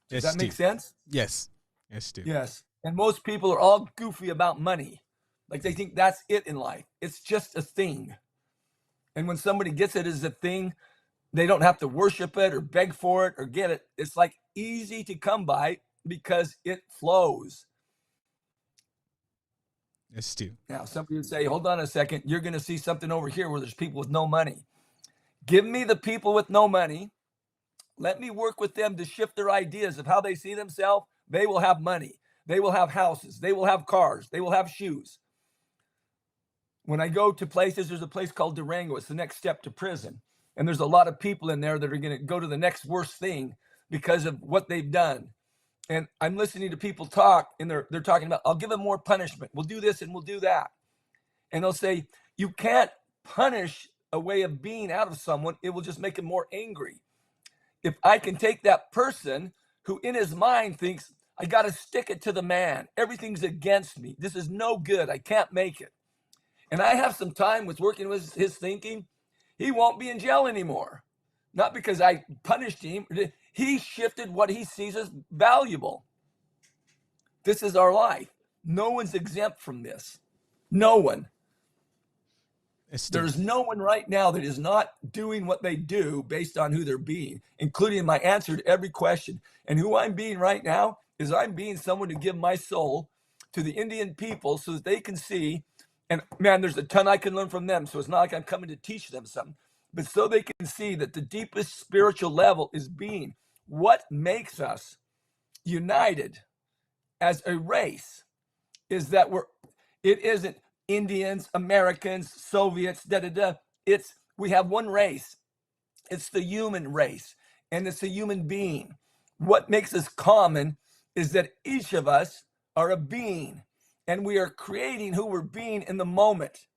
Does that make sense? Yes. Yes, Steve. Yes. And most people are all goofy about money. Like they think that's it in life. It's just a thing. And when somebody gets it as a thing, they don't have to worship it or beg for it or get it. It's like easy to come by because it flows. Yes, Steve. Now, somebody would say, hold on a second. You're going to see something over here where there's people with no money. Give me the people with no money. Let me work with them to shift their ideas of how they see themselves. They will have money. They will have houses. They will have cars. They will have shoes. When I go to places, there's a place called Durango. It's the next step to prison. And there's a lot of people in there that are going to go to the next worst thing because of what they've done. And I'm listening to people talk, and they're talking about, I'll give them more punishment. We'll do this and we'll do that. And they'll say, you can't punish a way of being out of someone. It will just make them more angry. If I can take that person who in his mind thinks, I got to stick it to the man. Everything's against me. This is no good. I can't make it. and I have some time with working with his thinking, he won't be in jail anymore. Not because I punished him. He shifted what he sees as valuable. This is our life. No one's exempt from this. No one. There's no one right now that is not doing what they do based on who they're being, including my answer to every question. And who I'm being right now is I'm being someone to give my soul to the Indian people so that they can see. And man, there's a ton I can learn from them. So it's not like I'm coming to teach them something, but so they can see that the deepest spiritual level is being. What makes us united as a race is that it isn't Indians, Americans, Soviets, we have one race. It's the human race, and it's a human being. What makes us common is that each of us are a being, and we are creating who we're being in the moment.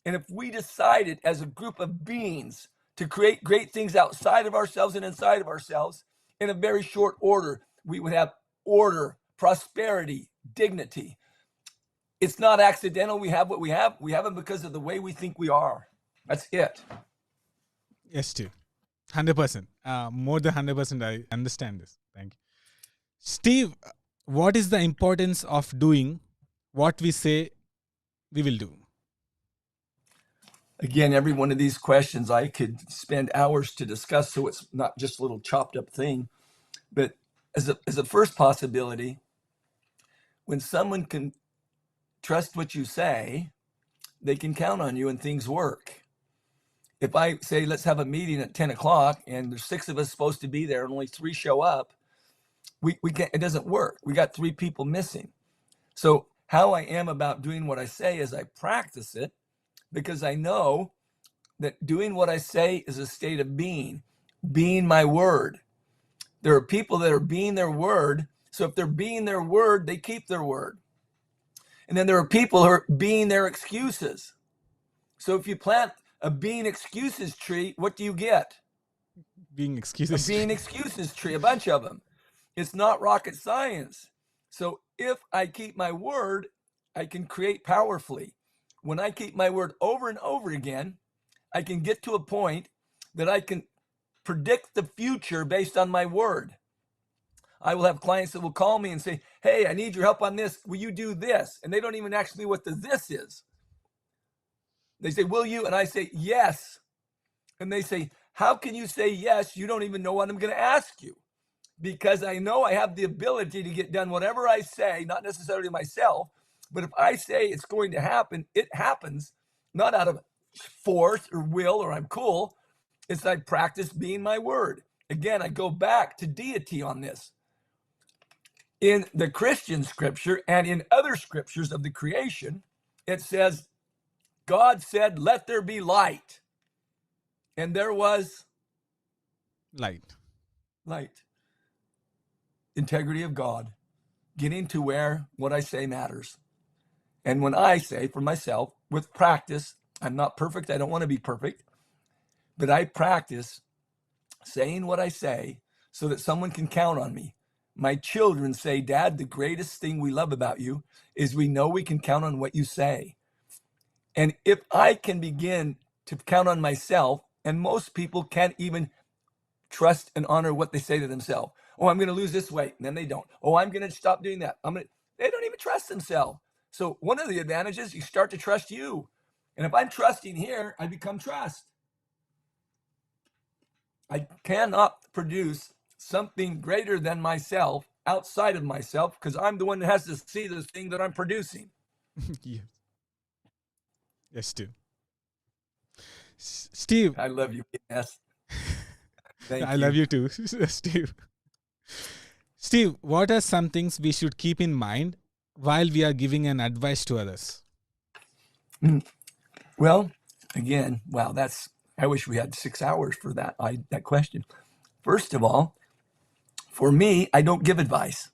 And if we decided as a group of beings to create great things outside of ourselves and inside of ourselves in a very short order, we would have order, prosperity, dignity. It's not accidental. We have what we have. We have it because of the way we think we are. That's it. Yes, Steve. 100%. More than 100%. I understand this. Thank you. Steve, what is the importance of doing what we say we will do? Again, every one of these questions I could spend hours to discuss, so it's not just a little chopped up thing. But as a first possibility, when someone can trust what you say, they can count on you and things work. If I say, let's have a meeting at 10 o'clock and there's 6 of us supposed to be there and only 3 show up, we can't, it doesn't work. We got 3 people missing. So how I am about doing what I say is I practice it, because I know that doing what I say is a state of being my word. There are people that are being their word. So if they're being their word, they keep their word. And then there are people who are being their excuses. So if you plant a being excuses tree, what do you get? Being excuses. A being excuses tree, a bunch of them. It's not rocket science. So if I keep my word, I can create powerfully. When I keep my word over and over again, I can get to a point that I can predict the future based on my word. I will have clients that will call me and say, hey, I need your help on this. Will you do this? And they don't even ask me what the this is. They say, will you? And I say, yes. And they say, how can you say yes? You don't even know what I'm going to ask you. Because I know I have the ability to get done whatever I say, not necessarily myself, but if I say it's going to happen, it happens, not out of force or will or I'm cool. It's I practice being my word. Again, I go back to deity on this. In the Christian scripture and in other scriptures of the creation, it says, God said, let there be light. And there was Light. Integrity of God, getting to where what I say matters. And when I say for myself, with practice, I'm not perfect. I don't want to be perfect, but I practice saying what I say so that someone can count on me. My children say, Dad, the greatest thing we love about you is we know we can count on what you say. And if I can begin to count on myself, and most people can't even trust and honor what they say to themselves. Oh, I'm going to lose this weight. And then they don't. Oh, I'm going to stop doing that. They don't even trust themselves. So one of the advantages, you start to trust you. And if I'm trusting here, I become trust. I cannot produce something greater than myself outside of myself, because I'm the one that has to see the thing that I'm producing. Yes. Yes, Steve. Steve. I love you. Yes. I love you too, Steve. Steve, what are some things we should keep in mind while we are giving an advice to others? Well, again, wow, I wish we had 6 hours for that question. First of all, for me, I don't give advice.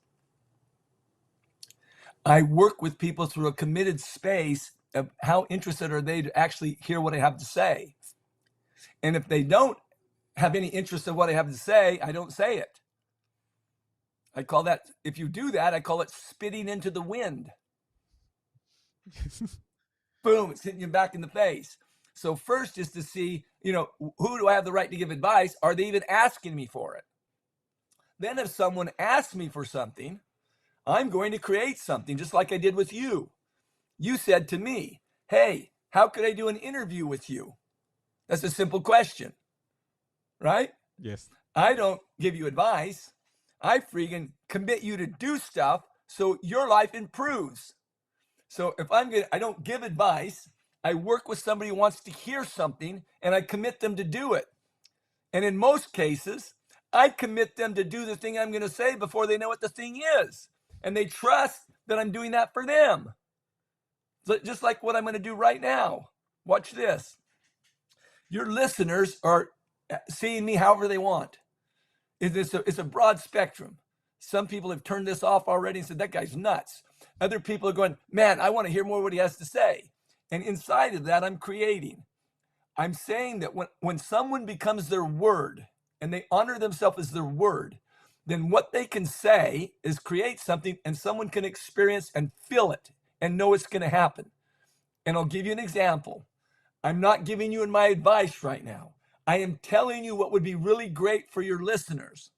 I work with people through a committed space of how interested are they to actually hear what I have to say. And if they don't have any interest in what I have to say, I don't say it. I call that, if you do that, I call it spitting into the wind. boom, it's hitting you back in the face. So first is to see, who do I have the right to give advice? Are they even asking me for it? Then if someone asks me for something, I'm going to create something just like I did with you. You said to me, hey, how could I do an interview with you? That's a simple question, right? Yes. I don't give you advice. I freaking commit you to do stuff so your life improves. So if I don't give advice. I work with somebody who wants to hear something and I commit them to do it. And in most cases, I commit them to do the thing I'm going to say before they know what the thing is. And they trust that I'm doing that for them. So just like what I'm going to do right now. Watch this. Your listeners are seeing me however they want. It's a broad spectrum. Some people have turned this off already and said, that guy's nuts. Other people are going, man, I want to hear more what he has to say. And inside of that, I'm creating. I'm saying that when someone becomes their word and they honor themselves as their word, then what they can say is create something and someone can experience and feel it and know it's going to happen. And I'll give you an example. I'm not giving you my advice right now. I am telling you what would be really great for your listeners.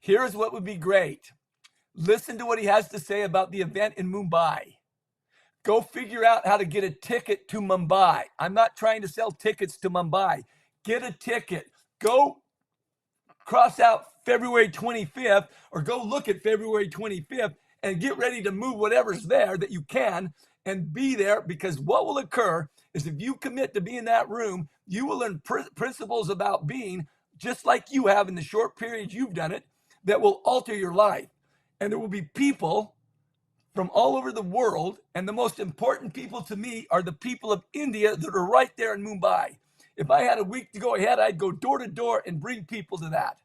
Here's what would be great. Listen to what he has to say about the event in Mumbai. Go figure out how to get a ticket to Mumbai. I'm not trying to sell tickets to Mumbai. Get a ticket. Go cross out February 25th or go look at February 25th and get ready to move whatever's there that you can and be there, because what will occur is if you commit to be in that room, you will learn principles about being just like you have in the short period you've done it that will alter your life. And there will be people from all over the world, and the most important people to me are the people of India that are right there in Mumbai. If I had a week to go ahead, I'd go door to door and bring people to that.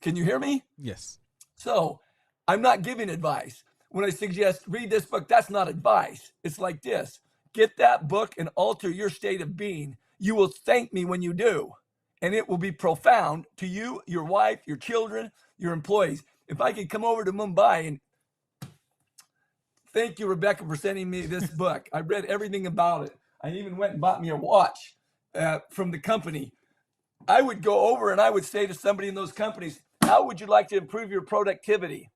Can you hear me? Yes. So I'm not giving advice. When I suggest read this book, that's not advice. It's like this. Get that book and alter your state of being. You will thank me when you do. And it will be profound to you, your wife, your children, your employees. If I could come over to Mumbai and thank you, Rebecca, for sending me this book. I read everything about it. I even went and bought me a watch from the company. I would go over and I would say to somebody in those companies, how would you like to improve your productivity?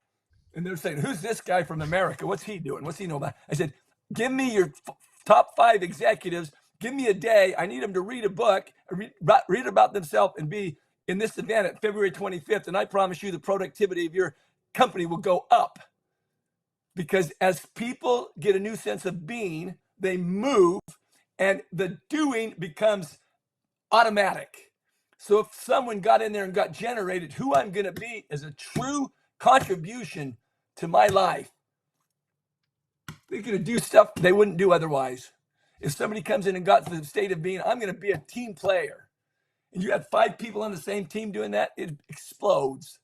And they're saying, who's this guy from America? What's he doing? What's he know about? I said, give me your top 5 executives. Give me a day. I need them to read a book, read about themselves and be in this event at February 25th. And I promise you the productivity of your company will go up. Because as people get a new sense of being, they move and the doing becomes automatic. So if someone got in there and got generated, who I'm going to be is a true contribution to my life. They're going to do stuff they wouldn't do otherwise. If somebody comes in and got to the state of being, I'm going to be a team player. And you have 5 people on the same team doing that, it explodes.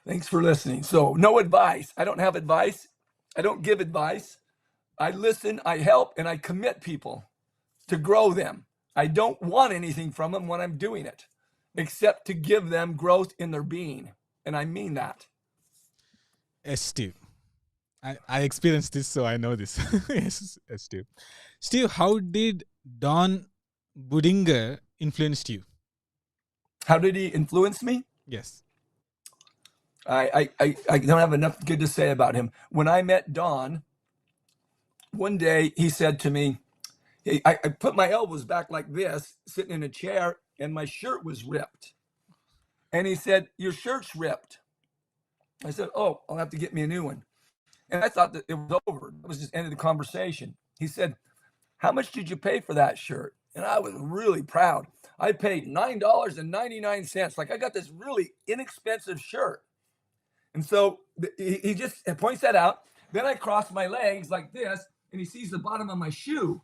Thanks for listening. So no advice. I don't have advice. I don't give advice. I listen, I help, and I commit people to grow them. I don't want anything from them when I'm doing it, except to give them growth in their being. And I mean that. Yes, Steve. I experienced this, so I know this. Yes, Steve. Steve, how did Don Budinger influence you? How did he influence me? Yes. I don't have enough good to say about him. When I met Don, one day he said to me, I put my elbows back like this, sitting in a chair, and my shirt was ripped. And he said, your shirt's ripped. I said, oh, I'll have to get me a new one. And I thought that it was over. It was just end of the conversation. He said, how much did you pay for that shirt? And I was really proud. I paid $9.99. Like, I got this really inexpensive shirt. And so he just points that out. Then I cross my legs like this, and he sees the bottom of my shoe.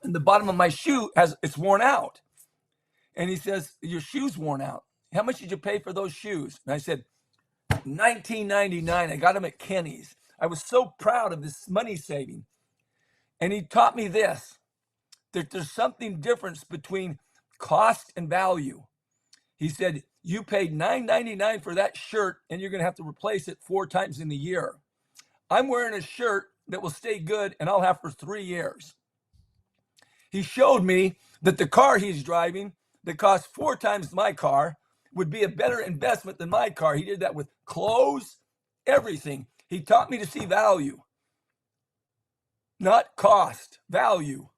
And the bottom of my shoe it's worn out. And he says, your shoe's worn out. How much did you pay for those shoes? And I said, $19.99. I got them at Kenny's. I was so proud of this money saving. And he taught me this, that there's something difference between cost and value. He said, you paid $9.99 for that shirt, and you're going to have to replace it 4 times in the year. I'm wearing a shirt that will stay good and I'll have for 3 years. He showed me that the car he's driving that costs 4 times my car would be a better investment than my car. He did that with clothes, everything. He taught me to see value, not cost, value.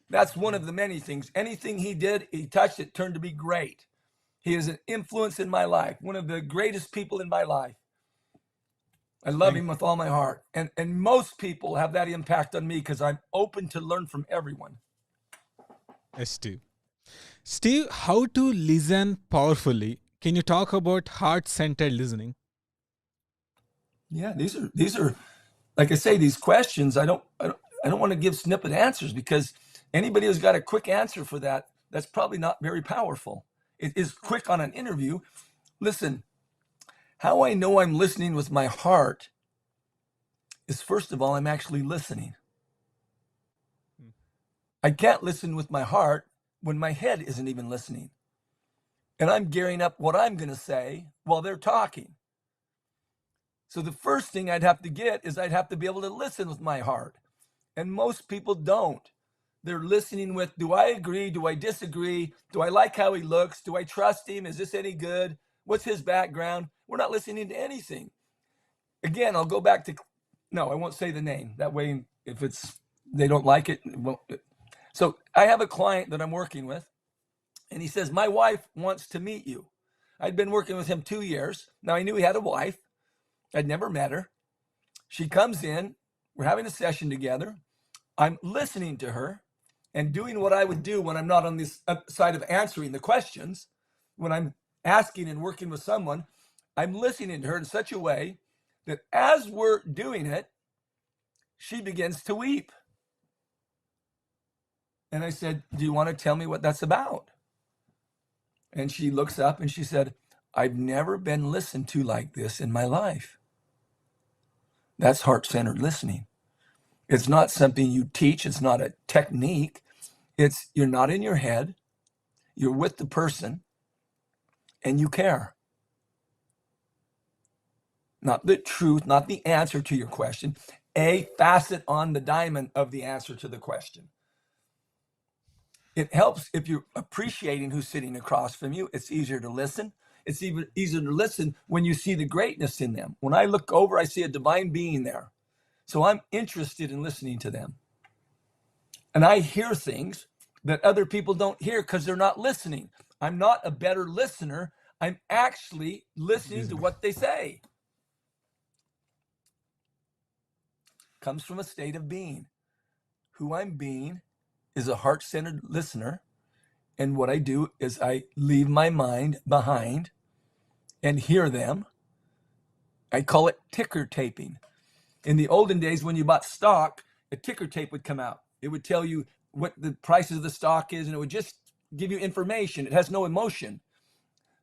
That's one of the many things. Anything he did, he touched it, turned to be great. He is an influence in my life, one of the greatest people in my life. I love him with all my heart. And most people have that impact on me because I'm open to learn from everyone. Yes, Steve. Steve, how to listen powerfully? Can you talk about heart-centered listening? Yeah, these are like I say, these questions. I don't want to give snippet answers because anybody who's got a quick answer for that, that's probably not very powerful. It is quick on an interview. Listen, how I know I'm listening with my heart is, first of all, I'm actually listening. I can't listen with my heart when my head isn't even listening. And I'm gearing up what I'm going to say while they're talking. So the first thing I'd have to get is I'd have to be able to listen with my heart. And most people don't. They're listening with, do I agree? Do I disagree? Do I like how he looks? Do I trust him? Is this any good? What's his background? We're not listening to anything. Again, I'll go back to, no, I won't say the name. That way, if they don't like it, won't. So I have a client that I'm working with, and he says, my wife wants to meet you. I'd been working with him 2 years. Now I knew he had a wife. I'd never met her. She comes in, we're having a session together. I'm listening to her and doing what I would do when I'm not on this side of answering the questions. When I'm asking and working with someone, I'm listening to her in such a way that as we're doing it, she begins to weep. And I said, do you want to tell me what that's about? And she looks up and she said, I've never been listened to like this in my life. That's heart-centered listening. It's not something you teach. It's not a technique. It's you're not in your head. You're with the person and you care. Not the truth, not the answer to your question. A facet on the diamond of the answer to the question. It helps if you're appreciating who's sitting across from you. It's easier to listen. It's even easier to listen when you see the greatness in them. When I look over, I see a divine being there. So I'm interested in listening to them. And I hear things that other people don't hear because they're not listening. I'm not a better listener. I'm actually listening to what they say. Comes from a state of being. Who I'm being is a heart-centered listener. And what I do is I leave my mind behind and hear them. I call it ticker taping. In the olden days, when you bought stock, a ticker tape would come out. It would tell you what the price of the stock is, and it would just give you information. It has no emotion.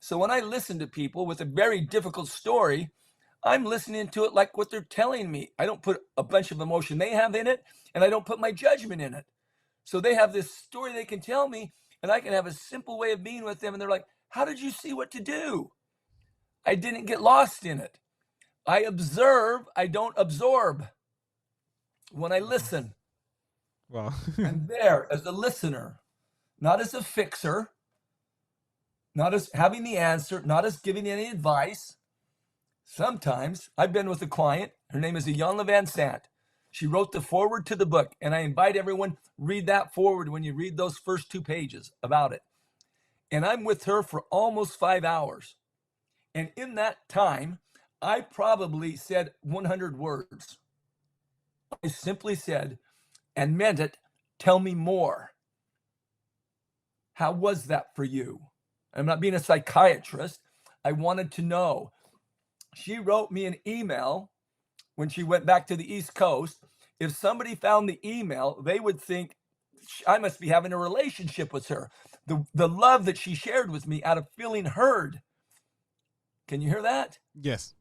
So when I listen to people with a very difficult story, I'm listening to it like what they're telling me. I don't put a bunch of emotion they have in it, and I don't put my judgment in it. So they have this story they can tell me, and I can have a simple way of being with them, and they're like, how did you see what to do? I didn't get lost in it. I observe, I don't absorb. When I listen, Wow. I'm there as a listener, not as a fixer, not as having the answer, not as giving any advice. Sometimes I've been with a client, her name is Iyanla Van Sant. She wrote the foreword to the book, and I invite everyone, read that foreword when you read those first 2 pages about it. And I'm with her for almost 5 hours. And in that time, I probably said 100 words. I simply said, and meant it, tell me more. How was that for you? I'm not being a psychiatrist. I wanted to know. She wrote me an email when she went back to the East Coast. If somebody found the email, they would think I must be having a relationship with her. The love that she shared with me out of feeling heard. Can you hear that? Yes.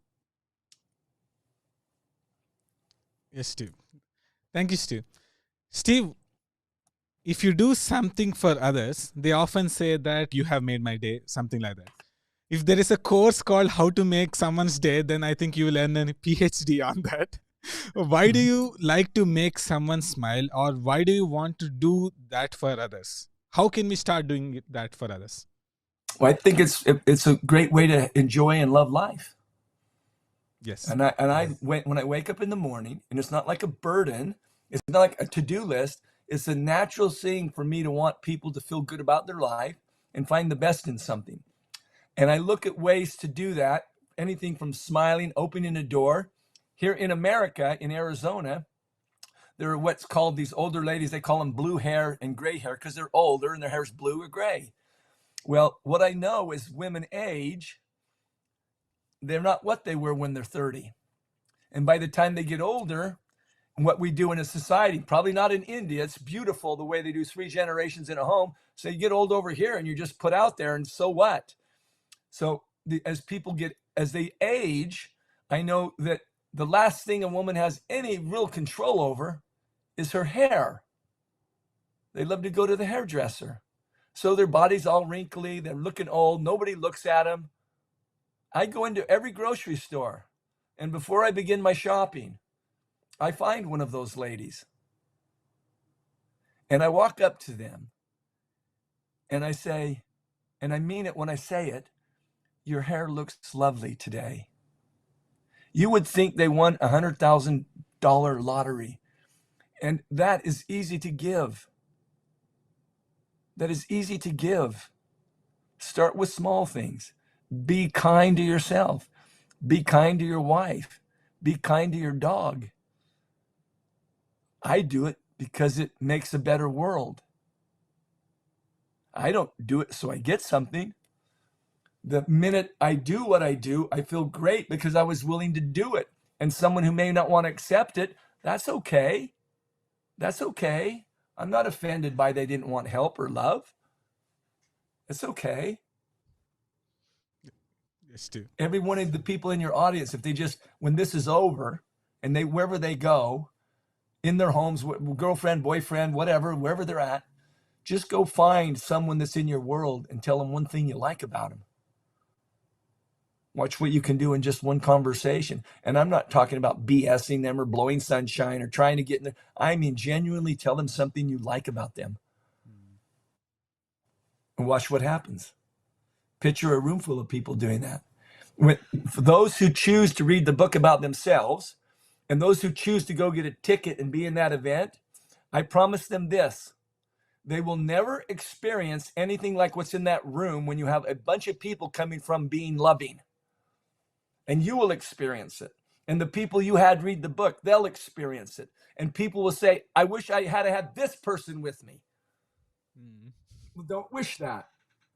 Yes, Steve. Thank you, Steve. Steve, if you do something for others, they often say that you have made my day, something like that. If there is a course called How to Make Someone's Day, then I think you will earn a PhD on that. Why do you like to make someone smile, or why do you want to do that for others? How can we start doing that for others? Well, I think it's a great way to enjoy and love life. Yes. When I wake up in the morning, and it's not like a burden, it's not like a to-do list. It's a natural thing for me to want people to feel good about their life and find the best in something. And I look at ways to do that, anything from smiling, opening a door. Here in America, in Arizona, there are what's called these older ladies, they call them blue hair and gray hair because they're older and their hair's blue or gray. Well, what I know is women age, they're not what they were when they're 30. And by the time they get older, what we do in a society, probably not in India, it's beautiful the way they do 3 generations in a home. So you get old over here and you're just put out there, and so what? So as they age, I know that the last thing a woman has any real control over is her hair. They love to go to the hairdresser. So their body's all wrinkly, they're looking old, nobody looks at them. I go into every grocery store, and before I begin my shopping, I find one of those ladies. And I walk up to them and I say, and I mean it when I say it, your hair looks lovely today. You would think they won a $100,000 lottery. And that is easy to give. That is easy to give. Start with small things. Be kind to yourself. Be kind to your wife. Be kind to your dog. I do it because it makes a better world. I don't do it so I get something. The minute I do what I do, I feel great because I was willing to do it. And someone who may not want to accept it, that's okay. That's okay. I'm not offended by they didn't want help or love. It's okay. Yes, too. Every one of the people in your audience, if they just, when this is over, and they, wherever they go, in their homes, girlfriend, boyfriend, whatever, wherever they're at, just go find someone that's in your world and tell them one thing you like about them. Watch what you can do in just one conversation. And I'm not talking about BSing them or blowing sunshine or trying to get in there. I mean, genuinely tell them something you like about them. And watch what happens. Picture a room full of people doing that. For those who choose to read the book about themselves and those who choose to go get a ticket and be in that event, I promise them this. They will never experience anything like what's in that room when you have a bunch of people coming from being loving. And you will experience it. And the people you had read the book, they'll experience it. And people will say, I wish I had this person with me. Well, don't wish that.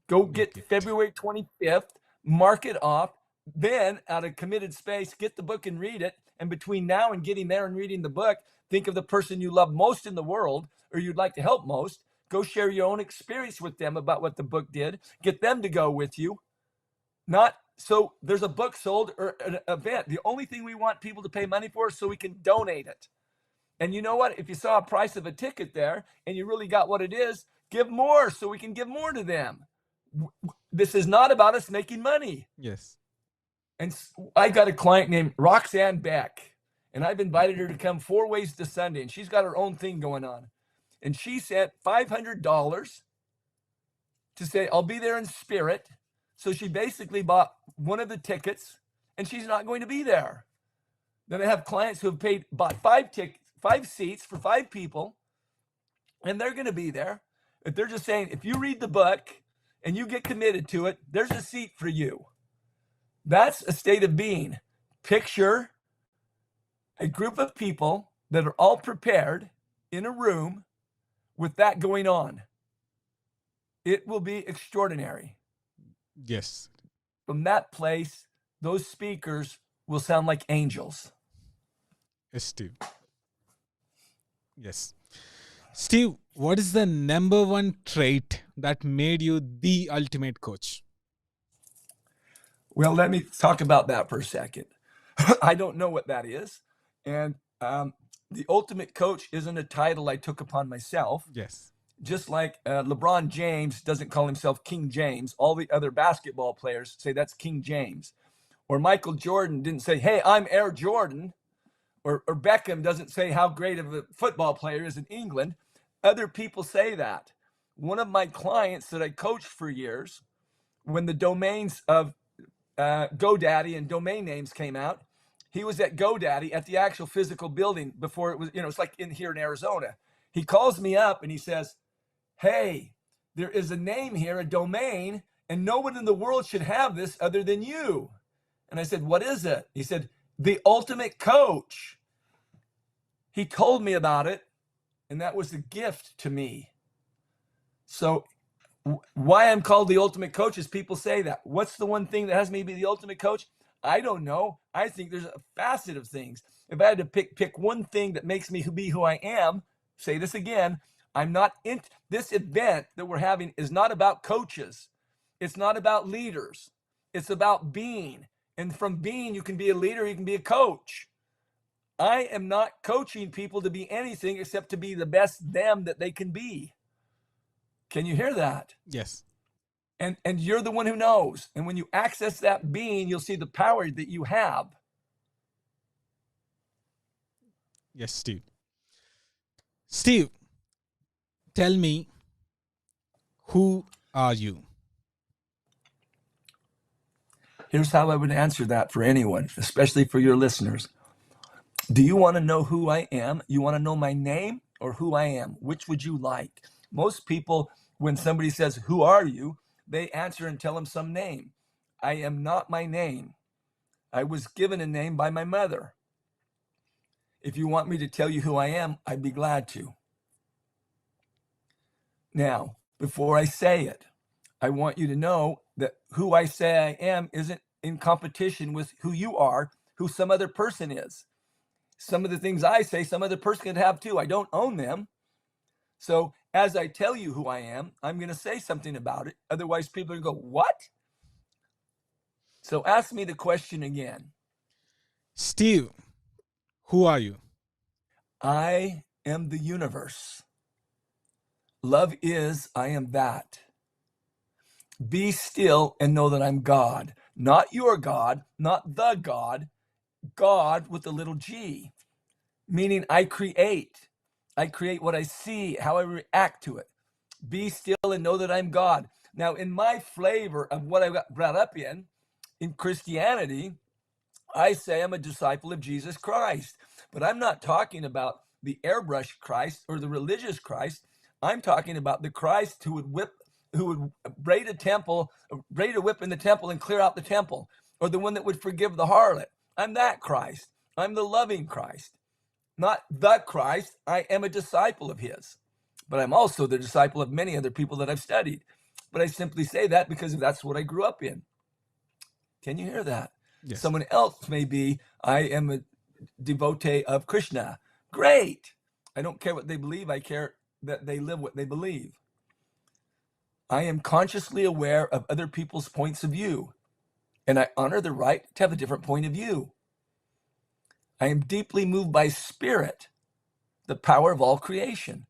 Go get February 25th, mark it off. Then, out of committed space, get the book and read it. And between now and getting there and reading the book, think of the person you love most in the world or you'd like to help most. Go share your own experience with them about what the book did. Get them to go with you. Not so there's a book sold or an event. The only thing we want people to pay money for is so we can donate it. And you know what? If you saw a price of a ticket there and you really got what it is, give more so we can give more to them. This is not about us making money. Yes. And I got a client named Roxanne Beck, and I've invited her to come 4 ways to Sunday, and she's got her own thing going on. And she sent $500 to say, I'll be there in spirit. So she basically bought one of the tickets, and she's not going to be there. Then I have clients who have bought 5 seats for 5 people, and they're going to be there. If they're just saying, if you read the book and you get committed to it, there's a seat for you. That's a state of being. Picture a group of people that are all prepared in a room with that going on. It will be extraordinary. Yes. From that place, those speakers will sound like angels. Yes, Steve. Yes. Steve, what is the number one trait that made you the ultimate coach? Well, let me talk about that for a second. I don't know what that is. And the ultimate coach isn't a title I took upon myself. Yes. Just like LeBron James doesn't call himself King James. All the other basketball players say that's King James. Or Michael Jordan didn't say, hey, I'm Air Jordan. or Beckham doesn't say how great of a football player is in England. Other people say that. One of my clients that I coached for years, when the domains of GoDaddy and domain names came out, he was at GoDaddy at the actual physical building before it was, it's like in here in Arizona. He calls me up and he says, hey, there is a name here, a domain, and no one in the world should have this other than you. And I said, what is it? He said, The Ultimate Coach. He told me about it, and that was a gift to me. So why I'm called the Ultimate Coach is people say that. What's the one thing that has me be the Ultimate Coach? I don't know. I think there's a facet of things. If I had to pick one thing that makes me be who I am, say this again, I'm not in this event that we're having is not about coaches. It's not about leaders. It's about being. And from being, you can be a leader, you can be a coach. I am not coaching people to be anything except to be the best them that they can be. Can you hear that? Yes. And you're the one who knows. And when you access that being, you'll see the power that you have. Yes, Steve. Steve, tell me, who are you? Here's how I would answer that for anyone, especially for your listeners. Do you want to know who I am? You want to know my name or who I am? Which would you like? Most people, when somebody says, who are you? They answer and tell them some name. I am not my name. I was given a name by my mother. If you want me to tell you who I am, I'd be glad to. Now, before I say it, I want you to know that who I say I am isn't in competition with who you are, who some other person is. Some of the things I say, some other person could have too. I don't own them. So as I tell you who I am, I'm going to say something about it. Otherwise, people are going to go, what? So ask me the question again. Steve, who are you? I am the universe. Love is, I am that. Be still and know that I'm God. Not your God, not the God, God with a little g, meaning I create. I create what I see, how I react to it. Be still and know that I'm God. Now, in my flavor of what I got brought up in Christianity, I say I'm a disciple of Jesus Christ. But I'm not talking about the airbrush Christ or the religious Christ. I'm talking about the Christ who would braid a whip in the temple and clear out the temple, or the one that would forgive the harlot. I'm that Christ. I'm the loving Christ. Not the Christ. I am a disciple of his. But I'm also the disciple of many other people that I've studied. But I simply say that because that's what I grew up in. Can you hear that? Yes. Someone else may be, I am a devotee of Krishna. Great. I don't care what they believe. I care that they live what they believe. I am consciously aware of other people's points of view, and I honor the right to have a different point of view. I am deeply moved by spirit, the power of all creation.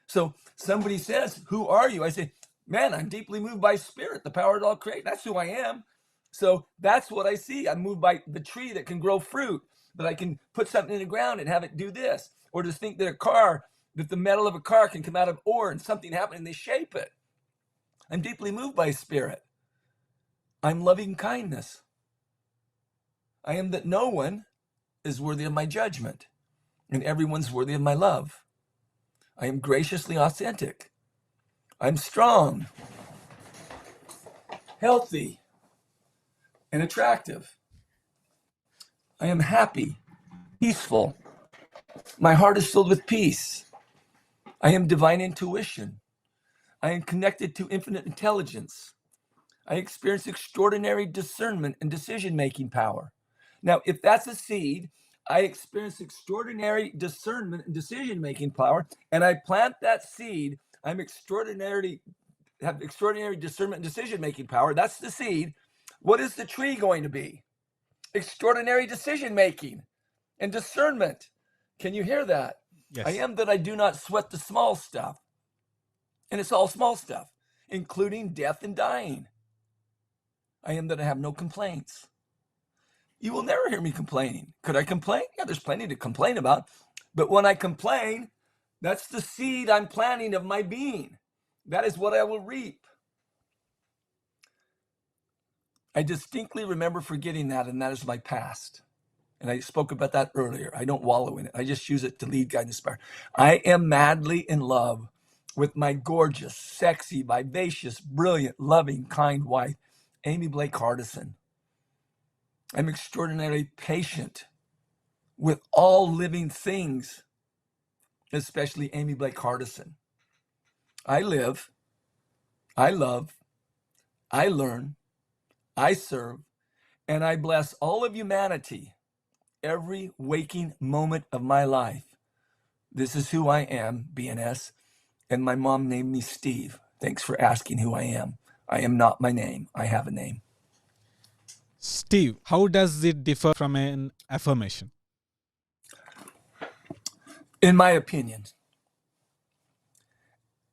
So somebody says, who are you? I say, man, I'm deeply moved by spirit, the power of all creation. That's who I am. So that's what I see. I'm moved by the tree that can grow fruit, that I can put something in the ground and have it do this. Or to think that the metal of a car can come out of ore and something happen and they shape it. I'm deeply moved by spirit. I'm loving kindness. I am that no one is worthy of my judgment, and everyone's worthy of my love. I am graciously authentic. I'm strong, healthy, and attractive. I am happy, peaceful. My heart is filled with peace. I am divine intuition. I am connected to infinite intelligence. I experience extraordinary discernment and decision-making power. Now, if that's a seed, I experience extraordinary discernment and decision-making power, and I plant that seed. Have extraordinary discernment and decision-making power. That's the seed. What is the tree going to be? Extraordinary decision-making and discernment. Can you hear that? Yes. I am that I do not sweat the small stuff. And it's all small stuff, including death and dying. I am that I have no complaints. You will never hear me complaining. Could I complain? Yeah, there's plenty to complain about. But when I complain, that's the seed I'm planting of my being. That is what I will reap. I distinctly remember forgetting that, and that is my past. And I spoke about that earlier. I don't wallow in it. I just use it to lead, guide, and inspire. I am madly in love with my gorgeous, sexy, vivacious, brilliant, loving, kind wife, Amy Blake Hardison. I'm extraordinarily patient with all living things, especially Amy Blake Hardison. I live, I love, I learn, I serve, and I bless all of humanity every waking moment of my life. This is who I am, BNS, and my mom named me Steve. Thanks for asking who I am. I am not my name. I have a name. Steve, how does it differ from an affirmation? In my opinion,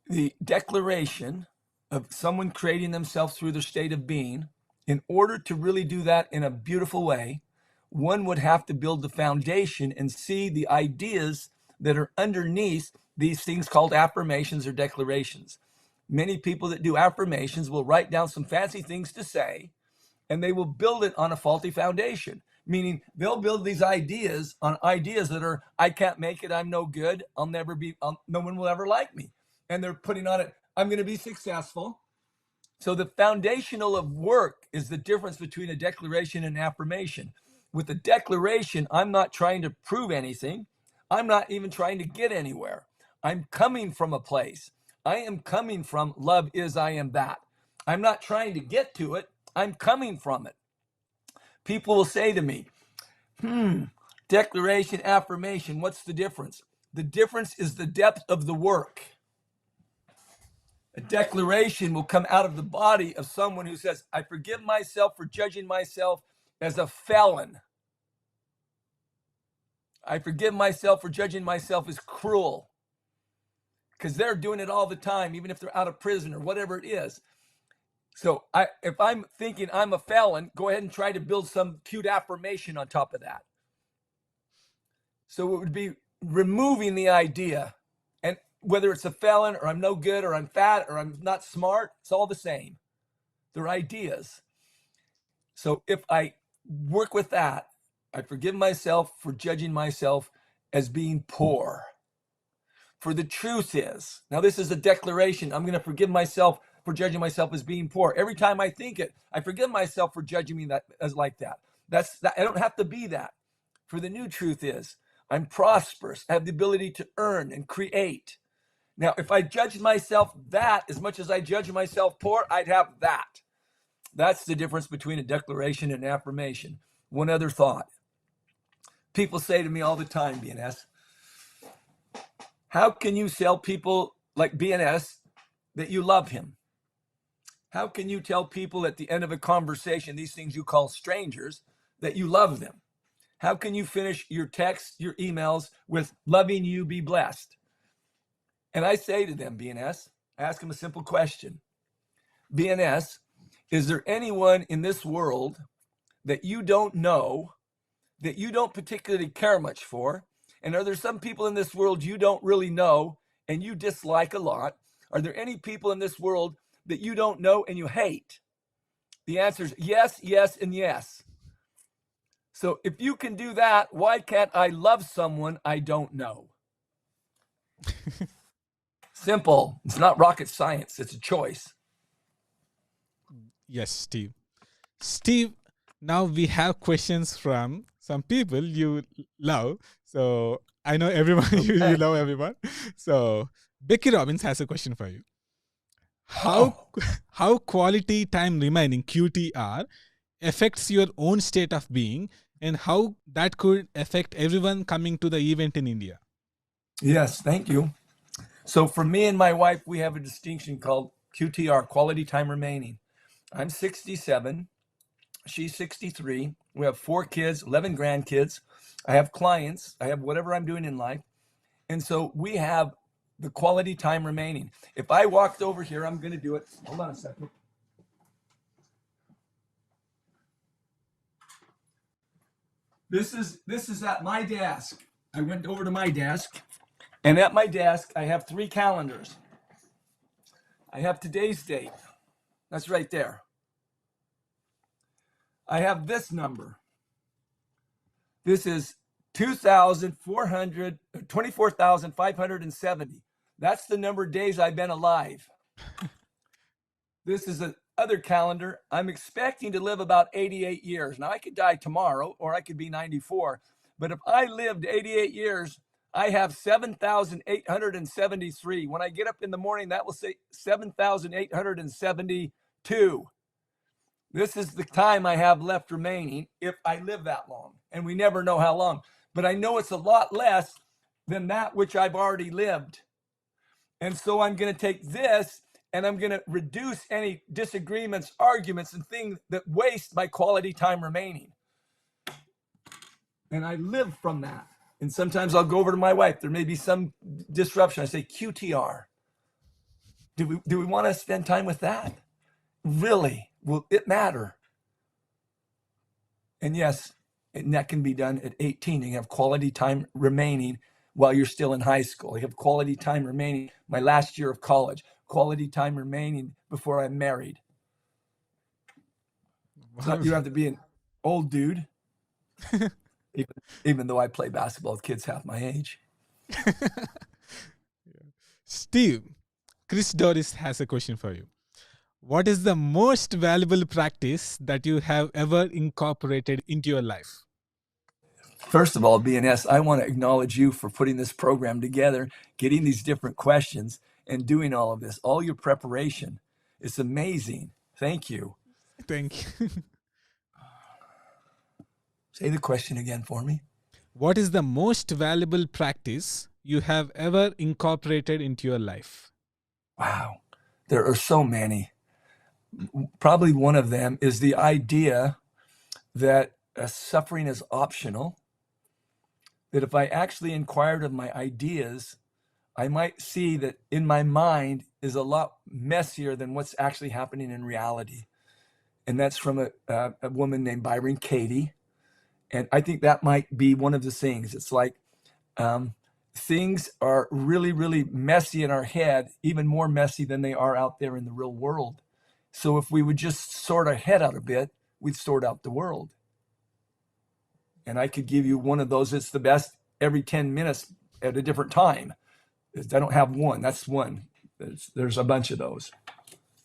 the declaration of someone creating themselves through their state of being, in order to really do that in a beautiful way, one would have to build the foundation and see the ideas that are underneath these things called affirmations or declarations. Many people that do affirmations will write down some fancy things to say, and they will build it on a faulty foundation, meaning they'll build these ideas on ideas that are, I can't make it, I'm no good, I'll never be, no one will ever like me. And they're putting on it, I'm going to be successful. So the foundational of work is the difference between a declaration and affirmation. With a declaration, I'm not trying to prove anything. I'm not even trying to get anywhere. I'm coming from a place. I am coming from love is, I am that. I'm not trying to get to it. I'm coming from it. People will say to me, declaration, affirmation, what's the difference? The difference is the depth of the work. A declaration will come out of the body of someone who says, I forgive myself for judging myself as a felon. I forgive myself for judging myself as cruel. Because they're doing it all the time, even if they're out of prison or whatever it is. So if I'm thinking I'm a felon, go ahead and try to build some cute affirmation on top of that. So it would be removing the idea. And whether it's a felon or I'm no good or I'm fat or I'm not smart, it's all the same. They're ideas. So if I work with that, I forgive myself for judging myself as being poor. For the truth is, now this is a declaration, I'm going to forgive myself for judging myself as being poor. Every time I think it, I forgive myself for judging me that as like that. That's that. I don't have to be that. For the new truth is, I'm prosperous. I have the ability to earn and create. Now, if I judged myself that as much as I judge myself poor, I'd have that. That's the difference between a declaration and an affirmation. One other thought. People say to me all the time, BNS, how can you tell people like BNS that you love him? How can you tell people at the end of a conversation, these things you call strangers, that you love them? How can you finish your texts, your emails with loving you, be blessed? And I say to them, BNS, I ask them a simple question. BNS, is there anyone in this world that you don't know, that you don't particularly care much for? And are there some people in this world you don't really know and you dislike a lot? Are there any people in this world that you don't know and you hate? The answer is yes, yes, and yes. So if you can do that, why can't I love someone I don't know? Simple. It's not rocket science. It's a choice. Yes, Steve. Steve, now we have questions from some people you love. So I know everyone, you love everyone. So Becky Robbins has a question for you. How quality time remaining QTR affects your own state of being and how that could affect everyone coming to the event in India? Yes, thank you. So for me and my wife, we have a distinction called QTR, quality time remaining. I'm 67. She's 63. We have 4 kids, 11 grandkids. I have clients. I have whatever I'm doing in life. And so we have the quality time remaining. If I walked over here, I'm going to do it. Hold on a second. This is at my desk. I went over to my desk, and at my desk I have 3 calendars. I have today's date. That's right there. I have this number. This is 24,570. That's the number of days I've been alive. This is a other calendar. I'm expecting to live about 88 years. Now I could die tomorrow or I could be 94. But if I lived 88 years, I have 7,873. When I get up in the morning, that will say 7,872. This is the time I have left remaining if I live that long. And we never know how long. But I know it's a lot less than that which I've already lived. And so I'm going to take this and I'm going to reduce any disagreements, arguments, and things that waste my quality time remaining. And I live from that. And sometimes I'll go over to my wife. There may be some disruption. I say, QTR. Do we want to spend time with that? Really? Will it matter? And yes, and that can be done at 18. You have quality time remaining while you're still in high school. You have quality time remaining my last year of college. Quality time remaining before I'm married. So you have to be an old dude, even though I play basketball with kids half my age. Steve, Chris Doris has a question for you. What is the most valuable practice that you have ever incorporated into your life? First of all, BNS, I want to acknowledge you for putting this program together, getting these different questions, and doing all of this. All your preparation. It's amazing. Thank you. Thank you. Say the question again for me. What is the most valuable practice you have ever incorporated into your life? Wow. There are so many. Probably one of them is the idea that suffering is optional, that if I actually inquired of my ideas, I might see that in my mind is a lot messier than what's actually happening in reality. And that's from a woman named Byron Katie. And I think that might be one of the things. It's like things are really, really messy in our head, even more messy than they are out there in the real world. So if we would just sort our head out a bit, we'd sort out the world. And I could give you one of those. It's the best every 10 minutes at a different time. I don't have one. That's one. There's a bunch of those.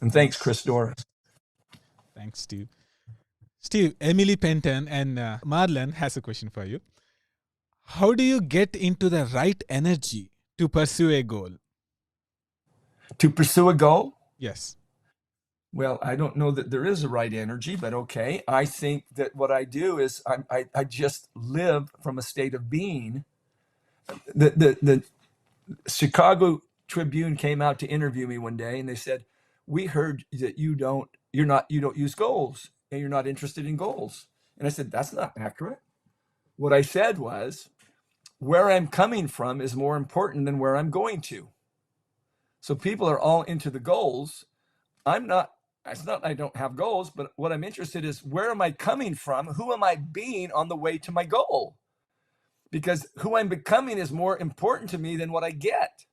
And thanks, Chris Doris. Thanks, Steve. Steve, Emily Penton and Marlon has a question for you. How do you get into the right energy to pursue a goal? To pursue a goal? Yes. Well, I don't know that there is a right energy, but okay. I think that what I do is I just live from a state of being. The Chicago Tribune came out to interview me one day, and they said, "We heard that you don't use goals, and you're not interested in goals." And I said, "That's not accurate." What I said was, where I'm coming from is more important than where I'm going to. So people are all into the goals. I'm not. It's not I don't have goals, but what I'm interested is, where am I coming from? Who am I being on the way to my goal? Because who I'm becoming is more important to me than what I get.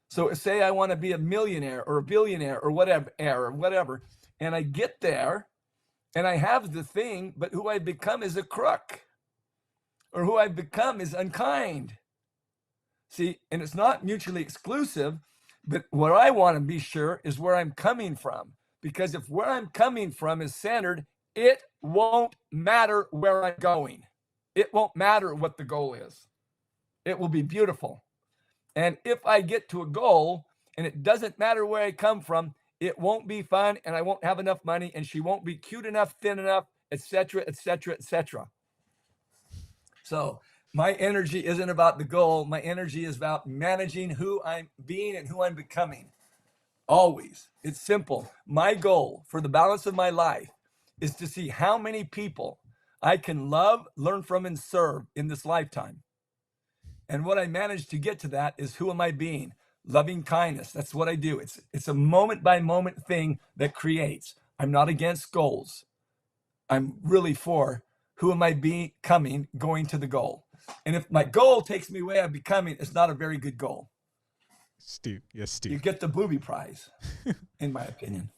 So say I want to be a millionaire or a billionaire or whatever, and I get there and I have the thing, but who I become is a crook, or who I become is unkind. See, and it's not mutually exclusive, but what I want to be sure is where I'm coming from. Because if where I'm coming from is centered, it won't matter where I'm going. It won't matter what the goal is. It will be beautiful. And if I get to a goal and it doesn't matter where I come from, it won't be fun, and I won't have enough money, and she won't be cute enough, thin enough, etc., etc., etc. So my energy isn't about the goal. My energy is about managing who I'm being and who I'm becoming. Always. It's simple. My goal for the balance of my life is to see how many people I can love, learn from, and serve in this lifetime. And what I manage to get to that is, who am I being? Loving kindness. That's what I do. It's a moment by moment thing that creates. I'm not against goals. I'm really for who am I becoming going to the goal? And if my goal takes me where I'm becoming, it's not a very good goal. Steve. Yes, You Steve. get the booby prize, in my opinion.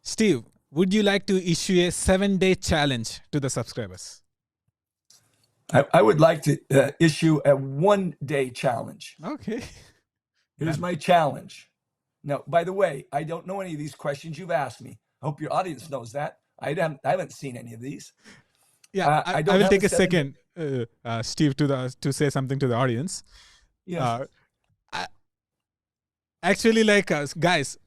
Steve, would you like to issue a 7-day challenge to the subscribers? I would like to issue a 1-day challenge. Okay. Here's my challenge. Now, by the way, I don't know any of these questions you've asked me. I hope your audience knows that. I haven't seen any of these. Yeah, I don't will have take a a second, Steve, to say something to the audience. Yes. Actually, like guys,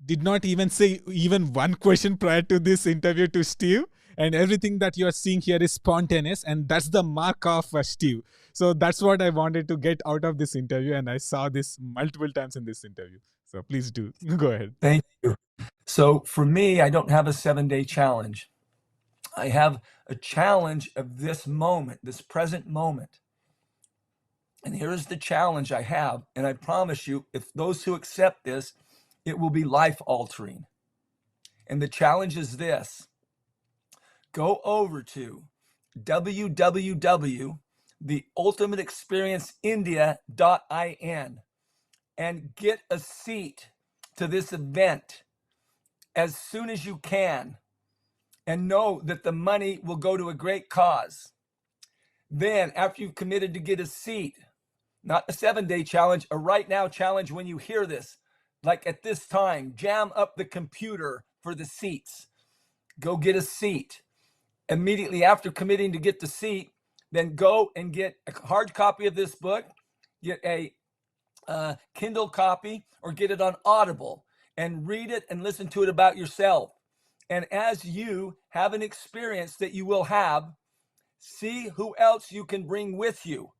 did not even say even one question prior to this interview to Steve, and everything that you are seeing here is spontaneous, and that's the mark of Steve. So that's what I wanted to get out of this interview, and I saw this multiple times in this interview. So please do go ahead. Thank you. So for me, I don't have a 7-day challenge. I have a challenge of this moment, this present moment. And here's the challenge I have. And I promise you, if those who accept this, it will be life altering. And the challenge is this: go over to www.theultimateexperienceindia.in and get a seat to this event as soon as you can, and know that the money will go to a great cause. Then, after you've committed to get a seat, not a 7-day challenge, a right now challenge when you hear this, like at this time, jam up the computer for the seats. Go get a seat. Immediately after committing to get the seat, then go and get a hard copy of this book, get a Kindle copy, or get it on Audible and read it and listen to it about yourself. And as you have an experience that you will have, see who else you can bring with you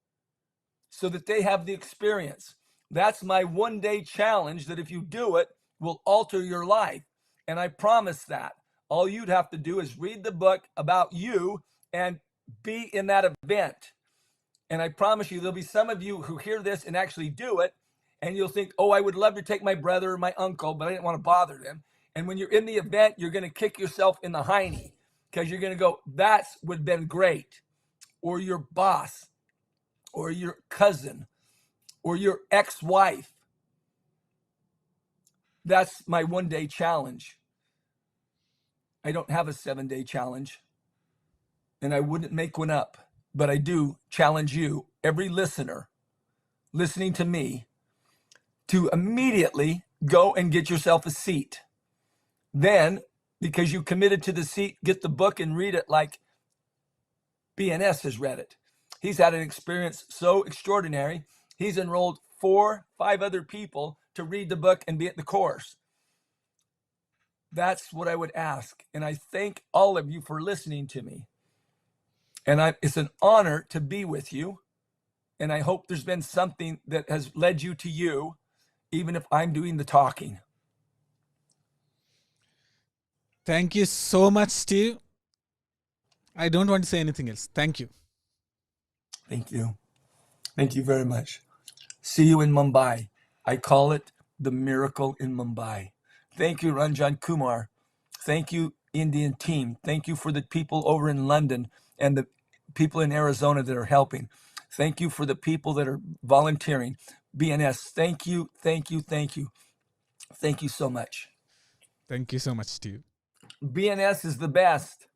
so that they have the experience. That's my 1-day challenge that if you do it, will alter your life. And I promise that. All you'd have to do is read the book about you and be in that event. And I promise you, there'll be some of you who hear this and actually do it. And you'll think, oh, I would love to take my brother or my uncle, but I didn't want to bother them. And when you're in the event, you're going to kick yourself in the hiney because you're going to go, that would have been great. Or your boss, or your cousin, or your ex-wife. That's my 1-day challenge. I don't have a 7-day challenge, and I wouldn't make one up, but I do challenge you, every listener listening to me, to immediately go and get yourself a seat. Then, because you committed to the seat, get the book and read it like BNS has read it. He's had an experience so extraordinary. He's enrolled 4-5 other people to read the book and be at the course. That's what I would ask. And I thank all of you for listening to me. And it's an honor to be with you. And I hope there's been something that has led you to you, even if I'm doing the talking. Thank you so much, Steve. I don't want to say anything else. Thank you. Thank you. Thank you very much. See you in Mumbai. I call it the miracle in Mumbai. Thank you, Ranjan Kumar. Thank you, Indian team. Thank you for the people over in London and the people in Arizona that are helping. Thank you for the people that are volunteering. BNS, thank you, thank you, thank you. Thank you so much. Thank you so much, Steve. BNS is the best.